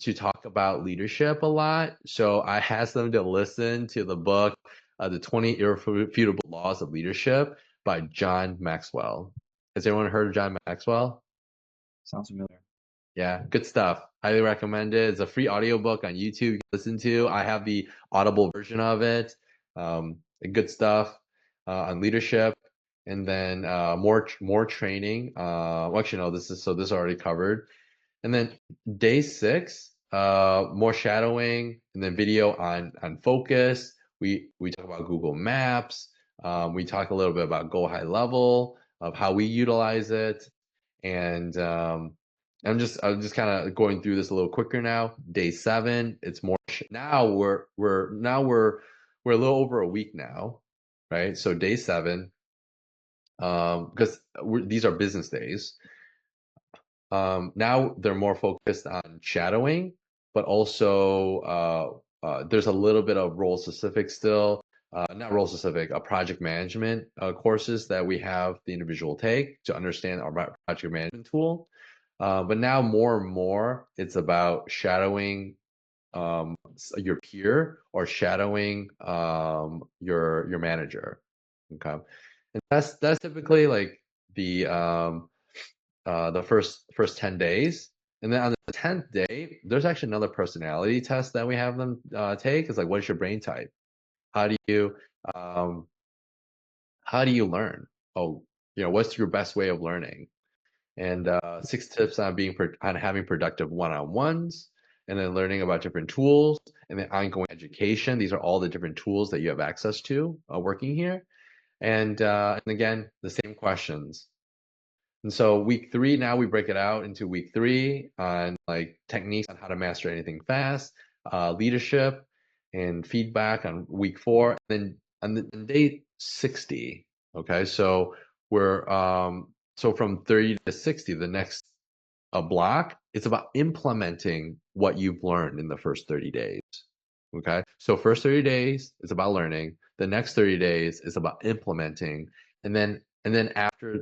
to talk about leadership a lot. So I asked them to listen to the book, The 20 Irrefutable Laws of Leadership by John Maxwell. Has anyone heard of John Maxwell? Sounds familiar. Yeah, good stuff. Highly recommend it. It's a free audiobook on YouTube you can listen to. I have the Audible version of it. Good stuff on leadership. and then more training. Well, actually, no, this is already covered. And then day 6, more shadowing, and then video on focus. We talk about Google Maps. We talk a little bit about Go High Level of how we utilize it, and I'm just kind of going through this a little quicker now. Day 7, it's more. Now we're a little over a week now, right? So day 7, because these are business days. Now they're more focused on shadowing, but also there's a little bit of role specific still, not role specific, project management courses that we have the individual take to understand our project management tool. But now more and more, it's about shadowing your peer or shadowing your manager. Okay, and that's typically like the first 10 days. And then on the 10th day, there's actually another personality test that we have them take. It's like, what is your brain type? How do you um, how do you learn? Oh, what's your best way of learning? And 6 tips on on having productive one-on-ones, and then learning about different tools, and then ongoing education. These are all the different tools that you have access to working here. And again, the same questions. And so week 3, now we break it out into week 3 on like techniques on how to master anything fast, leadership, and feedback on week 4, and then on day 60. Okay, so we're so from 30 to 60, the next block, it's about implementing what you've learned in the first 30 days. Okay, so first 30 days is about learning. The next 30 days is about implementing, and then after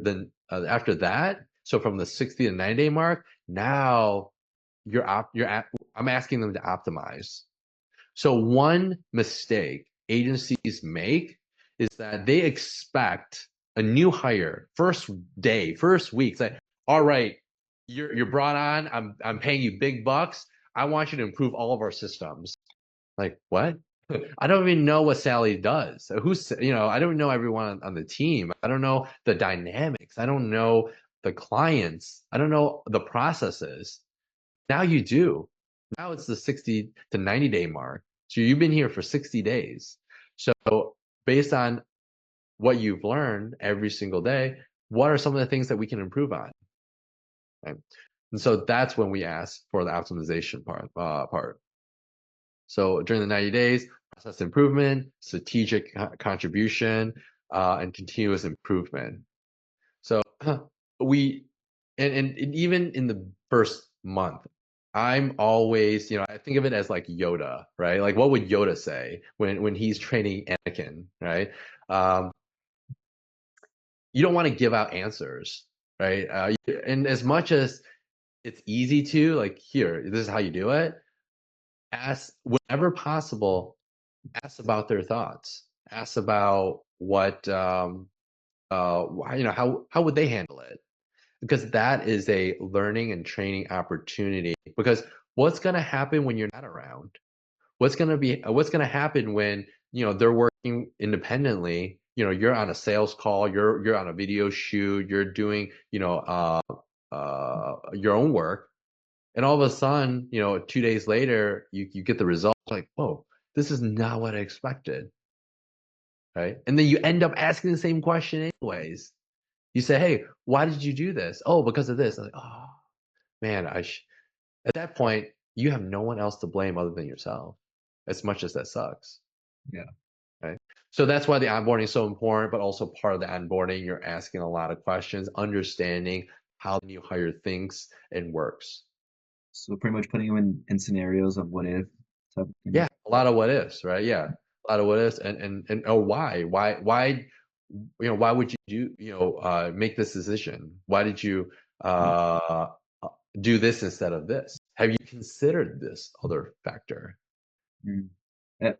that, so from the 60 to 90 day mark, now I'm asking them to optimize. So one mistake agencies make is that they expect a new hire first day, first week. It's like, all right, you're brought on. I'm paying you big bucks. I want you to improve all of our systems. Like, what? I don't even know what Sally does. So I don't know everyone on the team. I don't know the dynamics. I don't know the clients. I don't know the processes. Now you do. Now it's the 60 to 90 day mark. So you've been here for 60 days. So based on what you've learned every single day, what are some of the things that we can improve on? Right? And so that's when we ask for the optimization part. So during the 90 days, process improvement, strategic contribution, and continuous improvement. So we, and even in the first month, I'm always, I think of it as like Yoda, right? Like what would Yoda say when he's training Anakin, right? You don't want to give out answers, right? And as much as it's easy to like, here, this is how you do it, ask whenever possible, ask about their thoughts, ask about what how would they handle it, because that is a learning and training opportunity. Because what's going to happen when you're not around? What's going to happen when they're working independently? You're on a sales call, you're on a video shoot, you're doing your own work, and all of a sudden 2 days later you get the results, like, whoa, this is not what I expected, right? And then you end up asking the same question anyways. You say, hey, why did you do this? Oh, because of this. I'm like, oh man, at that point you have no one else to blame other than yourself, as much as that sucks. Yeah. Right. So that's why the onboarding is so important, but also part of the onboarding, you're asking a lot of questions, understanding how the new hire thinks and works. So pretty much putting you in scenarios of what if type of thing. Yeah, a lot of what ifs, right? Yeah, a lot of what ifs, and oh, why why would you make this decision? Why did you uh do this instead of this? Have you considered this other factor? Mm. Yeah.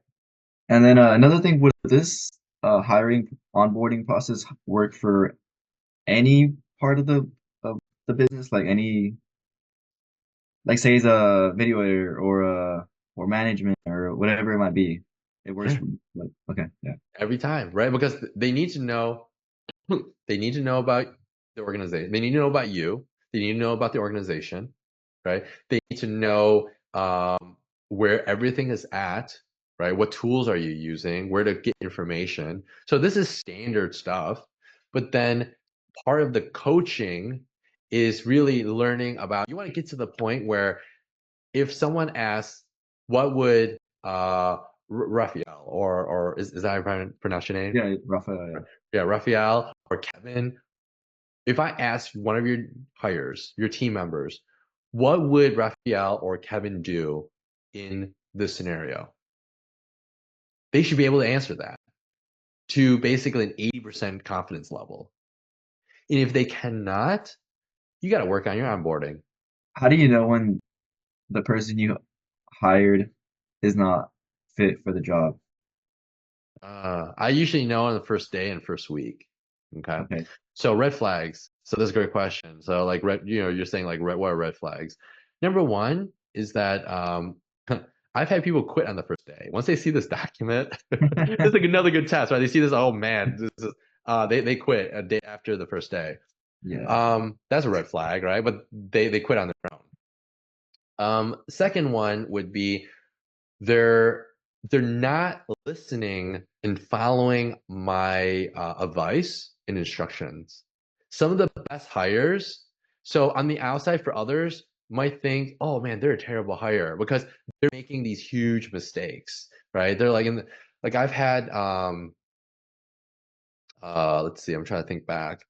And then another thing, would this hiring onboarding process work for any part of the business, like any, like say it's a video editor or management or whatever it might be. It works Yeah, for, like, okay, yeah. every time, right? Because they need to know they need to know about the organization. They need to know about you. They need to know about the organization, right? They need to know where everything is at, right? What tools are you using? Where to get information? So this is standard stuff. But then part of the coaching is really learning about, you want to get to the point where if someone asks, what would Raphael or is that how I pronounce your name? Yeah, Rafael. Yeah. Yeah, Raphael or Kevin. If I ask one of your hires, your team members, what would Raphael or Kevin do in this scenario? They should be able to answer that to basically an 80% confidence level. And if they cannot, you got to work on your onboarding. How do you know when the person you hired is not fit for the job? I usually know on the first day and first week. Okay. Okay. So red flags. So that's a great question. So like red, you're saying like what are red flags? Number one is that I've had people quit on the first day. Once they see this document, it's like another good test, right? They see this, oh man, this is they quit a day after the first day. Yeah. That's a red flag, right? But they quit on their own. Second one would be they're they're not listening and following my advice and instructions. Some of the best hires, so on the outside for others, might think, oh man, they're a terrible hire because they're making these huge mistakes, right? They're like like I've had let's see, I'm trying to think back.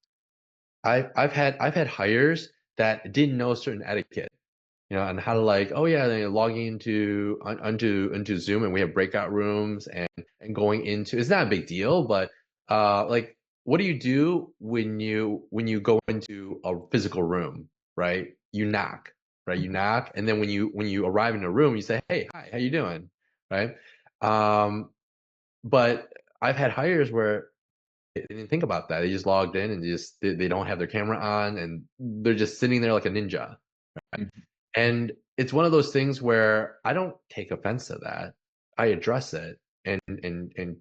I've had hires that didn't know certain etiquette, and how to like, oh yeah, then logging into Zoom and we have breakout rooms and going into, it's not a big deal, but like what do you do when you go into a physical room, right? You knock, right? You knock, and then when you arrive in a room, you say, hey, hi, how you doing, right? Um, but I've had hires where they didn't think about that. They just logged in and they don't have their camera on and they're just sitting there like a ninja. Mhm. And it's one of those things where I don't take offense to that. I address it and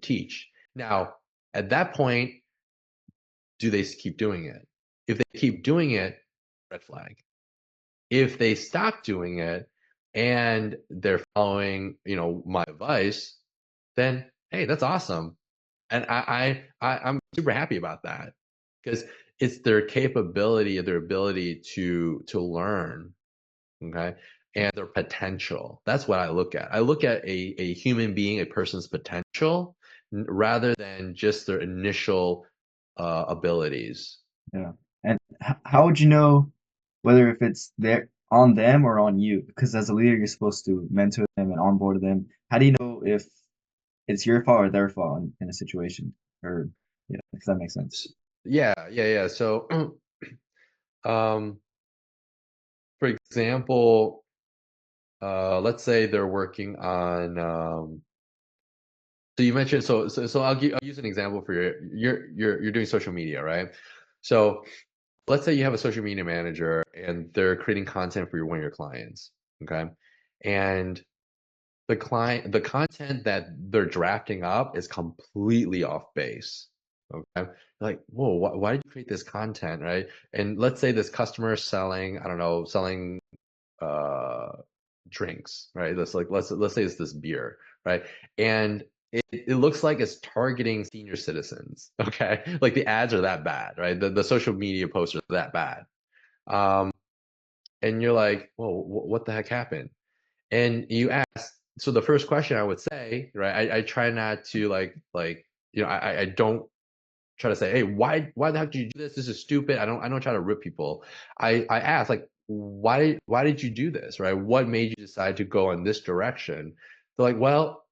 teach. Now, at that point, do they keep doing it? If they keep doing it, red flag. If they stop doing it and they're following, my advice, then hey, that's awesome. And I'm super happy about that because it's their capability, their ability to learn, okay, and their potential. That's what I look at. I look at a human being, a person's potential, rather than just their initial abilities. Yeah. And how would you know whether if it's there on them or on you? Because as a leader, you're supposed to mentor them and onboard them. How do you know if it's your fault or their fault in a situation? Or yeah, if that makes sense. Yeah, yeah, yeah. So, um, for example, let's say they're working on. So you mentioned so I'll use an example for you're doing social media, right? So let's say you have a social media manager and they're creating content for one of your clients, okay? And the content that they're drafting up is completely off base. Okay. Like, whoa, why did you create this content, right? And let's say this customer is selling, I don't know, selling uh drinks, right? Let's say it's this beer, right? And it looks like it's targeting senior citizens. Okay. Like the ads are that bad, right? The social media posts are that bad. Um, and you're like, well, what the heck happened? And you ask, so the first question I would say, right? I try not to I don't try to say, hey, why the heck did you do this? This is stupid. I don't try to rip people. I ask like, why did you do this? Right? What made you decide to go in this direction? They're like, well,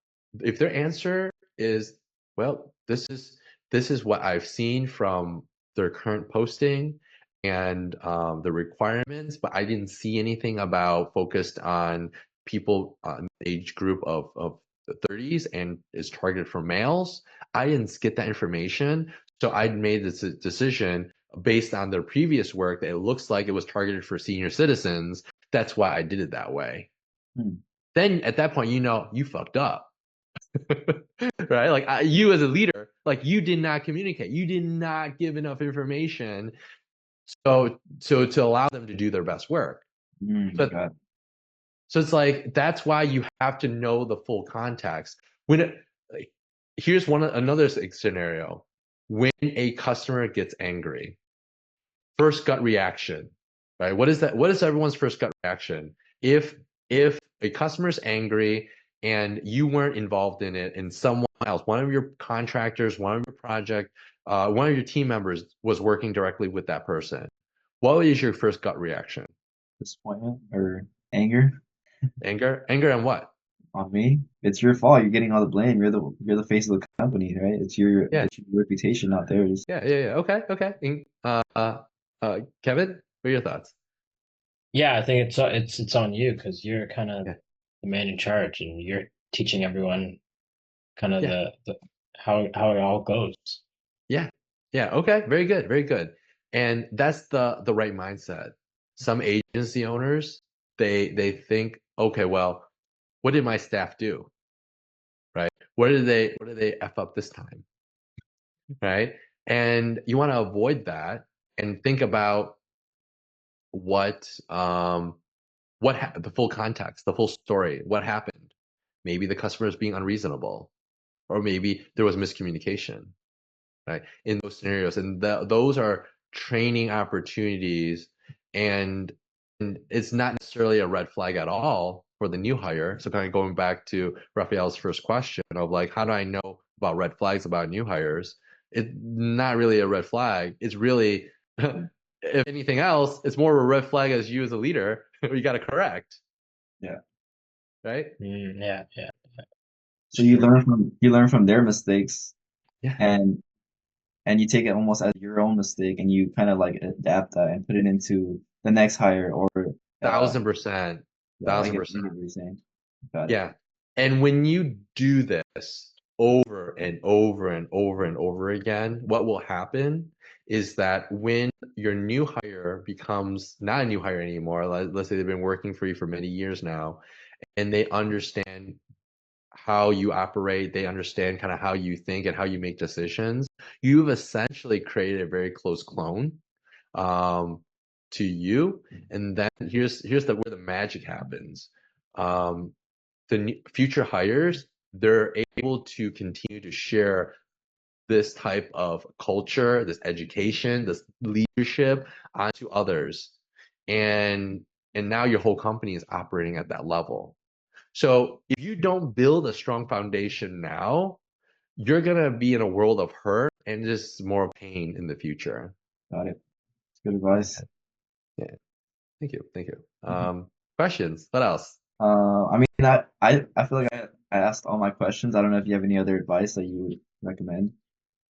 if their answer is, well, this is what I've seen from their current posting and the requirements, but I didn't see anything about focused on people the age group of the 30s and is targeted for males. I didn't get that information. So I made this decision based on their previous work that it looks like it was targeted for senior citizens. That's why I did it that way. Hmm. Then at that point, you fucked up. Right? Like you as a leader, like you did not communicate. You did not give enough information so to allow them to do their best work. So Got so it's like that's why you have to know the full context. When like, here's another scenario. When a customer gets angry, first gut reaction, right? What is that? What is everyone's first gut reaction? If a customer's angry and you weren't involved in it, and someone else, one of your contractors, one of your project, one of your team members was working directly with that person, what is your first gut reaction? disappointment or anger Anger and what? on me. It's your fault. You're getting all the blame. You're the face of the company, right? Yeah, It's your reputation, not theirs. yeah. Okay, okay. Kevin, what are your thoughts? Yeah, I think it's on you because you're kind of Yeah, the man in charge, and you're teaching everyone kind of yeah. the how it all goes. Yeah. Yeah. Okay. Very good. Very good. And that's the right mindset. Some agency owners, they think, okay, well, what did my staff do? Right? What did they F up this time? Right? And you want to avoid that and think about what the full context, the full story, what happened. Maybe the customer is being unreasonable, or maybe there was miscommunication, right? In those scenarios, and those are training opportunities, and it's not necessarily a red flag at all for the new hire. So kind of going back to Raphael's first question of like, how do I know about red flags about new hires? It's not really a red flag. It's really, if anything else, it's more of a red flag as you as a leader. You got to correct, Yeah. right? Yeah, yeah, So it's true. you learn from their mistakes, Yeah, and you take it almost as your own mistake, and you kind of like adapt that and put it into the next hire, or 1000%, yeah, thousand I percent. get what you're saying. Got it. Yeah. And when you do this over and over and over and over again, what will happen is that when your new hire becomes not a new hire anymore, let's say they've been working for you for many years now, and they understand how you operate, they understand kind of how you think and how you make decisions, you've essentially created a very close clone um, to you. And then here's where the magic happens. Um, the future hires, they're able to continue to share this type of culture, this education, this leadership onto others. And now your whole company is operating at that level. So if you don't build a strong foundation now, you're gonna be in a world of hurt and just more pain in the future. Got it. It's good advice. Yeah. Thank you. Thank you. Questions? What else? I mean, I feel like I asked all my questions. I don't know if you have any other advice that you would recommend.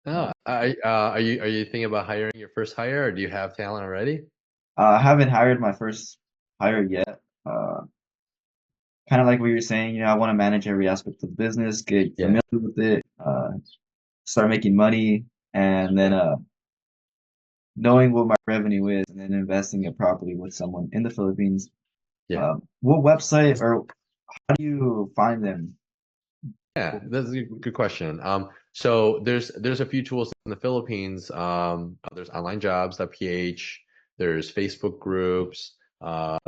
No, are you thinking about hiring your first hire, or do you have talent already? I haven't hired my first hire yet. Kind of like what you're saying, I want to manage every aspect of the business, get Yeah, familiar with it, start making money, and then yeah, knowing what my revenue is, and then investing it properly with someone in the Philippines. yeah, What website or how do you find them? yeah. That's a good question. So there's a few tools in the Philippines. There's online jobs.ph. There's Facebook groups.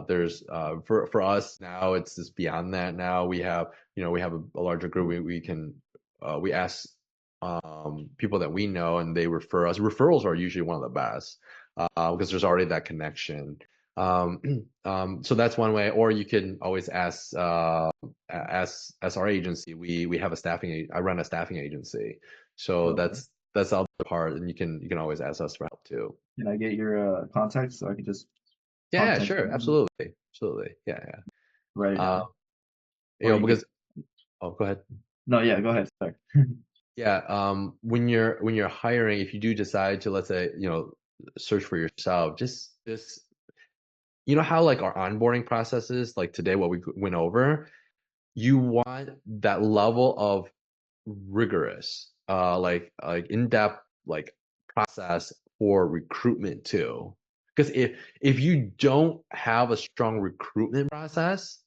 There's for us now, it's just beyond that. Now we have a larger group. We can we ask people that we know, and they refer us. Referrals are usually one of the best because there's already that connection. Um, so that's one way, or you can always ask as our agency. We have a I run a staffing agency, so Okay. that's the other part, and you can always ask us for help too. Can I get your contact so I could just Yeah, yeah, contact sure, you? absolutely, absolutely, yeah, Write it yeah. down. Or you could. Because go ahead. No, yeah, go ahead. Sorry. Yeah, when you're hiring, if you do decide to, let's say, search for yourself, just how like our onboarding processes, like today, what we went over, you want that level of rigorous, like in-depth, like process for recruitment too. Because if you don't have a strong recruitment process,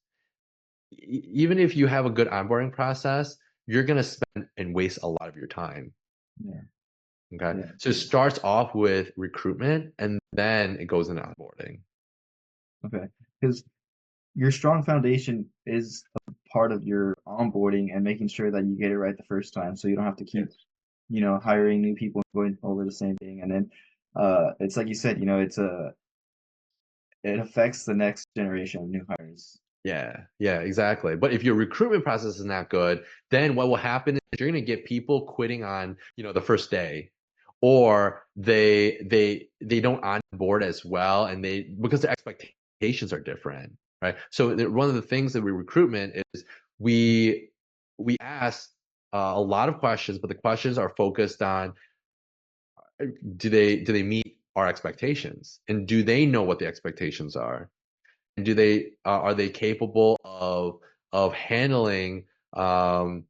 even if you have a good onboarding process, you're going to spend and waste a lot of your time. Yeah. Okay. Yeah. So it starts off with recruitment and then it goes into onboarding. Okay. Because your strong foundation is a part of your onboarding and making sure that you get it right the first time, so you don't have to keep, Yes. hiring new people and going over the same thing. And then, it's like you said, it affects the next generation of new hires. Yeah, exactly. But if your recruitment process is not good, then what will happen is you're going to get people quitting on, the first day, or they don't onboard as well, and because their expectations are different, right? So one of the things that we recruitment is we we ask a lot of questions, but the questions are focused on do they meet our expectations, and do they know what the expectations are? And are they capable of handling all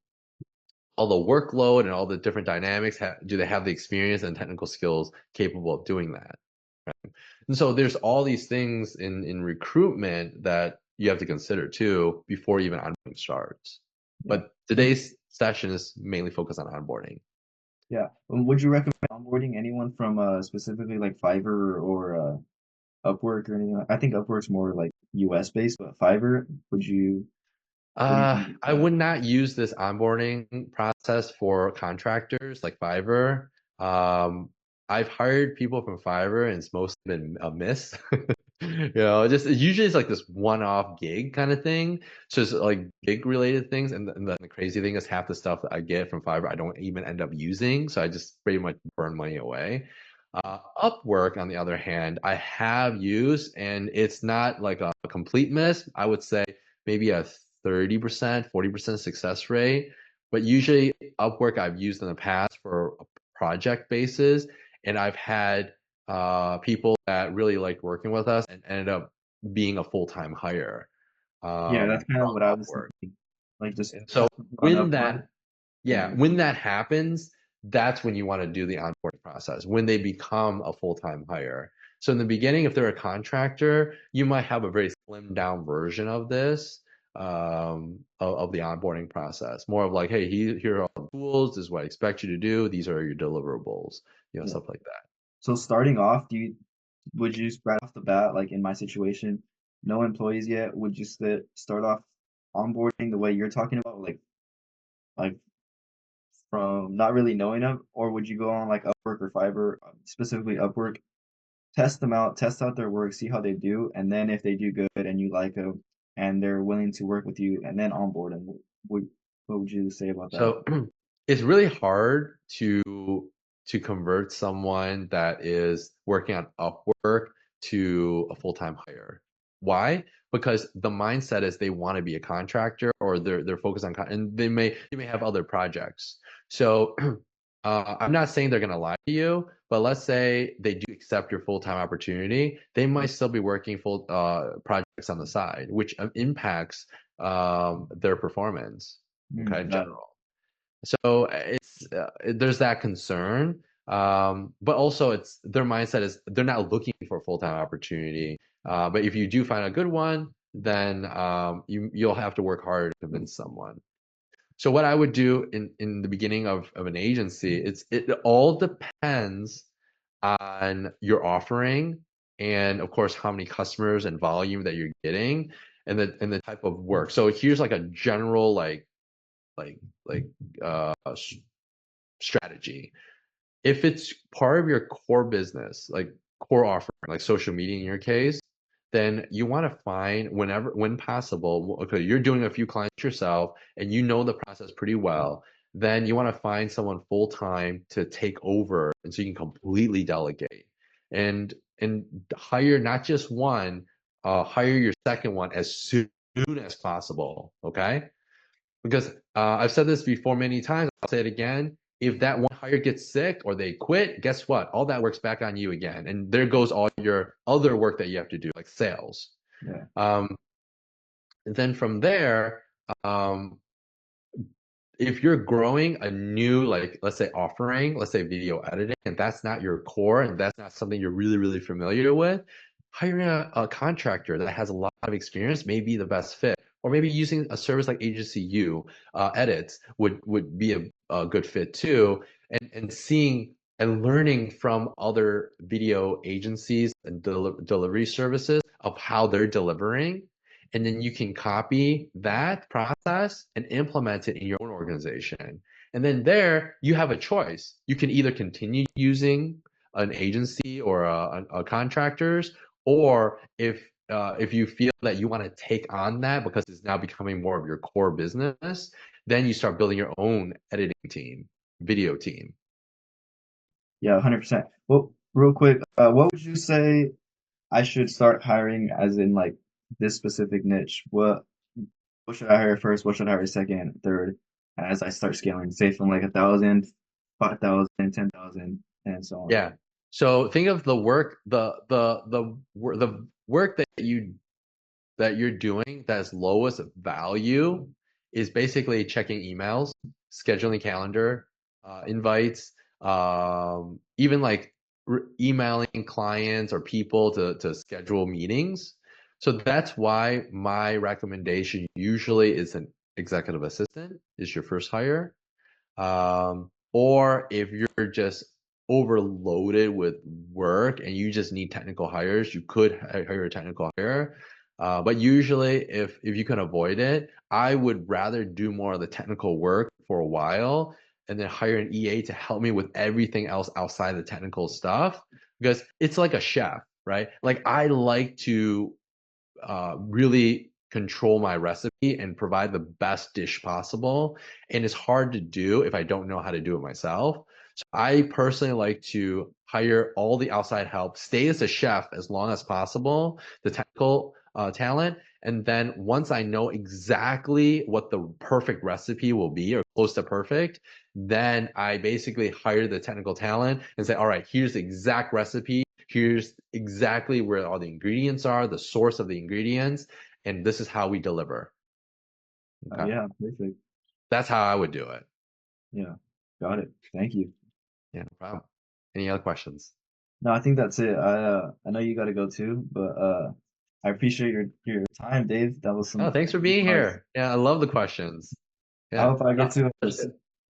the workload and all the different dynamics? Do they have the experience and technical skills capable of doing that? And so there's all these things in recruitment that you have to consider too before even onboarding starts. Yeah. But today's session is mainly focused on onboarding. Yeah. Would you recommend onboarding anyone from specifically like Fiverr or Upwork or anything? I think Upwork's more like US based, but Fiverr, what do you think I about that? would not use this onboarding process for contractors like Fiverr. I've hired people from Fiverr and it's mostly been a miss. Just usually it's like this one-off gig kind of thing. So it's like gig related things. And the crazy thing is half the stuff that I get from Fiverr, I don't even end up using. So I just pretty much burn money away. Upwork, on the other hand, I have used, and it's not like a complete miss. I would say maybe a 30%, 40% success rate. But usually Upwork I've used in the past for a project basis, and I've had people that really liked working with us and ended up being a full-time hire Yeah, that's kind of from what I was Upwork. thinking. Like just And so test it on when Upwork that yeah, and when that happens, that's when you want to do the onboarding process, when they become a full-time hire. So in the beginning, if they're a contractor, you might have a very slimmed down version of this, of the onboarding process. More of like, hey, here are all the tools, this is what I expect you to do, these are your deliverables, yeah. stuff like that. So starting off, would you right off the bat, like in my situation, no employees yet, would you start off onboarding the way you're talking about, like from not really knowing them, or would you go on like Upwork or Fiverr, specifically Upwork, test them out, test out their work, see how they do, and then if they do good and you like them and they're willing to work with you, and then onboard them? Would What would you say about that? So it's really hard to convert someone that is working on Upwork to a full-time hire. Why? Because the mindset is they want to be a contractor, or they're focused on and they may have other projects. So I'm not saying they're gonna lie to you, but let's say they do accept your full-time opportunity, they might still be working full projects on the side, which impacts their performance, okay, in Got it. general. So there's that concern, but also it's their mindset is they're not looking for a full-time opportunity. But if you do find a good one, then you'll have to work hard to convince someone. So what I would do in the beginning of an agency, it all depends on your offering, and of course how many customers and volume that you're getting, and the type of work. So here's like a general like like strategy. If it's part of your core business, like core offering, like social media in your case, then you want to find when possible, okay, you're doing a few clients yourself and you know the process pretty well, then you want to find someone full time to take over, and so you can completely delegate and hire not just one, hire your second one as soon as possible, okay? Because I've said this before many times, I'll say it again. If that one hire gets sick or they quit, guess what? All that work's back on you again. And there goes all your other work that you have to do, like sales. Yeah. Um, and then from there, um, if you're growing a new, like, let's say offering, let's say video editing, and that's not your core and that's not something you're really, really familiar with, hiring a contractor that has a lot of experience may be the best fit. or maybe using a service like Agency U edits would be a good fit too. And seeing and learning from other video agencies and delivery services of how they're delivering. And then you can copy that process and implement it in your own organization. And then there you have a choice. You can either continue using an agency or a contractors, or if you feel that you want to take on that because it's now becoming more of your core business, then you start building your own editing team, video team. Yeah, 100%. Well, real quick, what would you say I should start hiring as in like this specific niche? What should I hire first? What should I hire second, third, as I start scaling, say from like 1,000, 5,000, 10,000, and so on. Yeah. So think of the work, the work that you're doing that's lowest value is basically checking emails, scheduling calendar, invites, even like emailing clients or people to schedule meetings. So that's why my recommendation usually is an executive assistant is your first hire. Or if you're just overloaded with work and you just need technical hires, you could hire a technical hire. But usually, if you can avoid it, I would rather do more of the technical work for a while and then hire an EA to help me with everything else outside the technical stuff, because it's like a chef, right? Like I like to really control my recipe and provide the best dish possible. And it's hard to do if I don't know how to do it myself. So I personally like to hire all the outside help, stay as a chef as long as possible, the technical talent. And then once I know exactly what the perfect recipe will be or close to perfect, then I basically hire the technical talent and say, all right, here's the exact recipe. Here's exactly where all the ingredients are, the source of the ingredients, and this is how we deliver. Okay. Yeah, perfect. That's how I would do it. Yeah, got it. Thank you. Yeah, no problem. Any other questions? No, I think that's it. I know you got to go too, but I appreciate your time, Dave. That was Oh, some thanks for good being advice. here. Yeah, I love the questions. I Yeah. hope I get to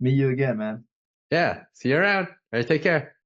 meet you again, man. Yeah. See you around. All right, take care.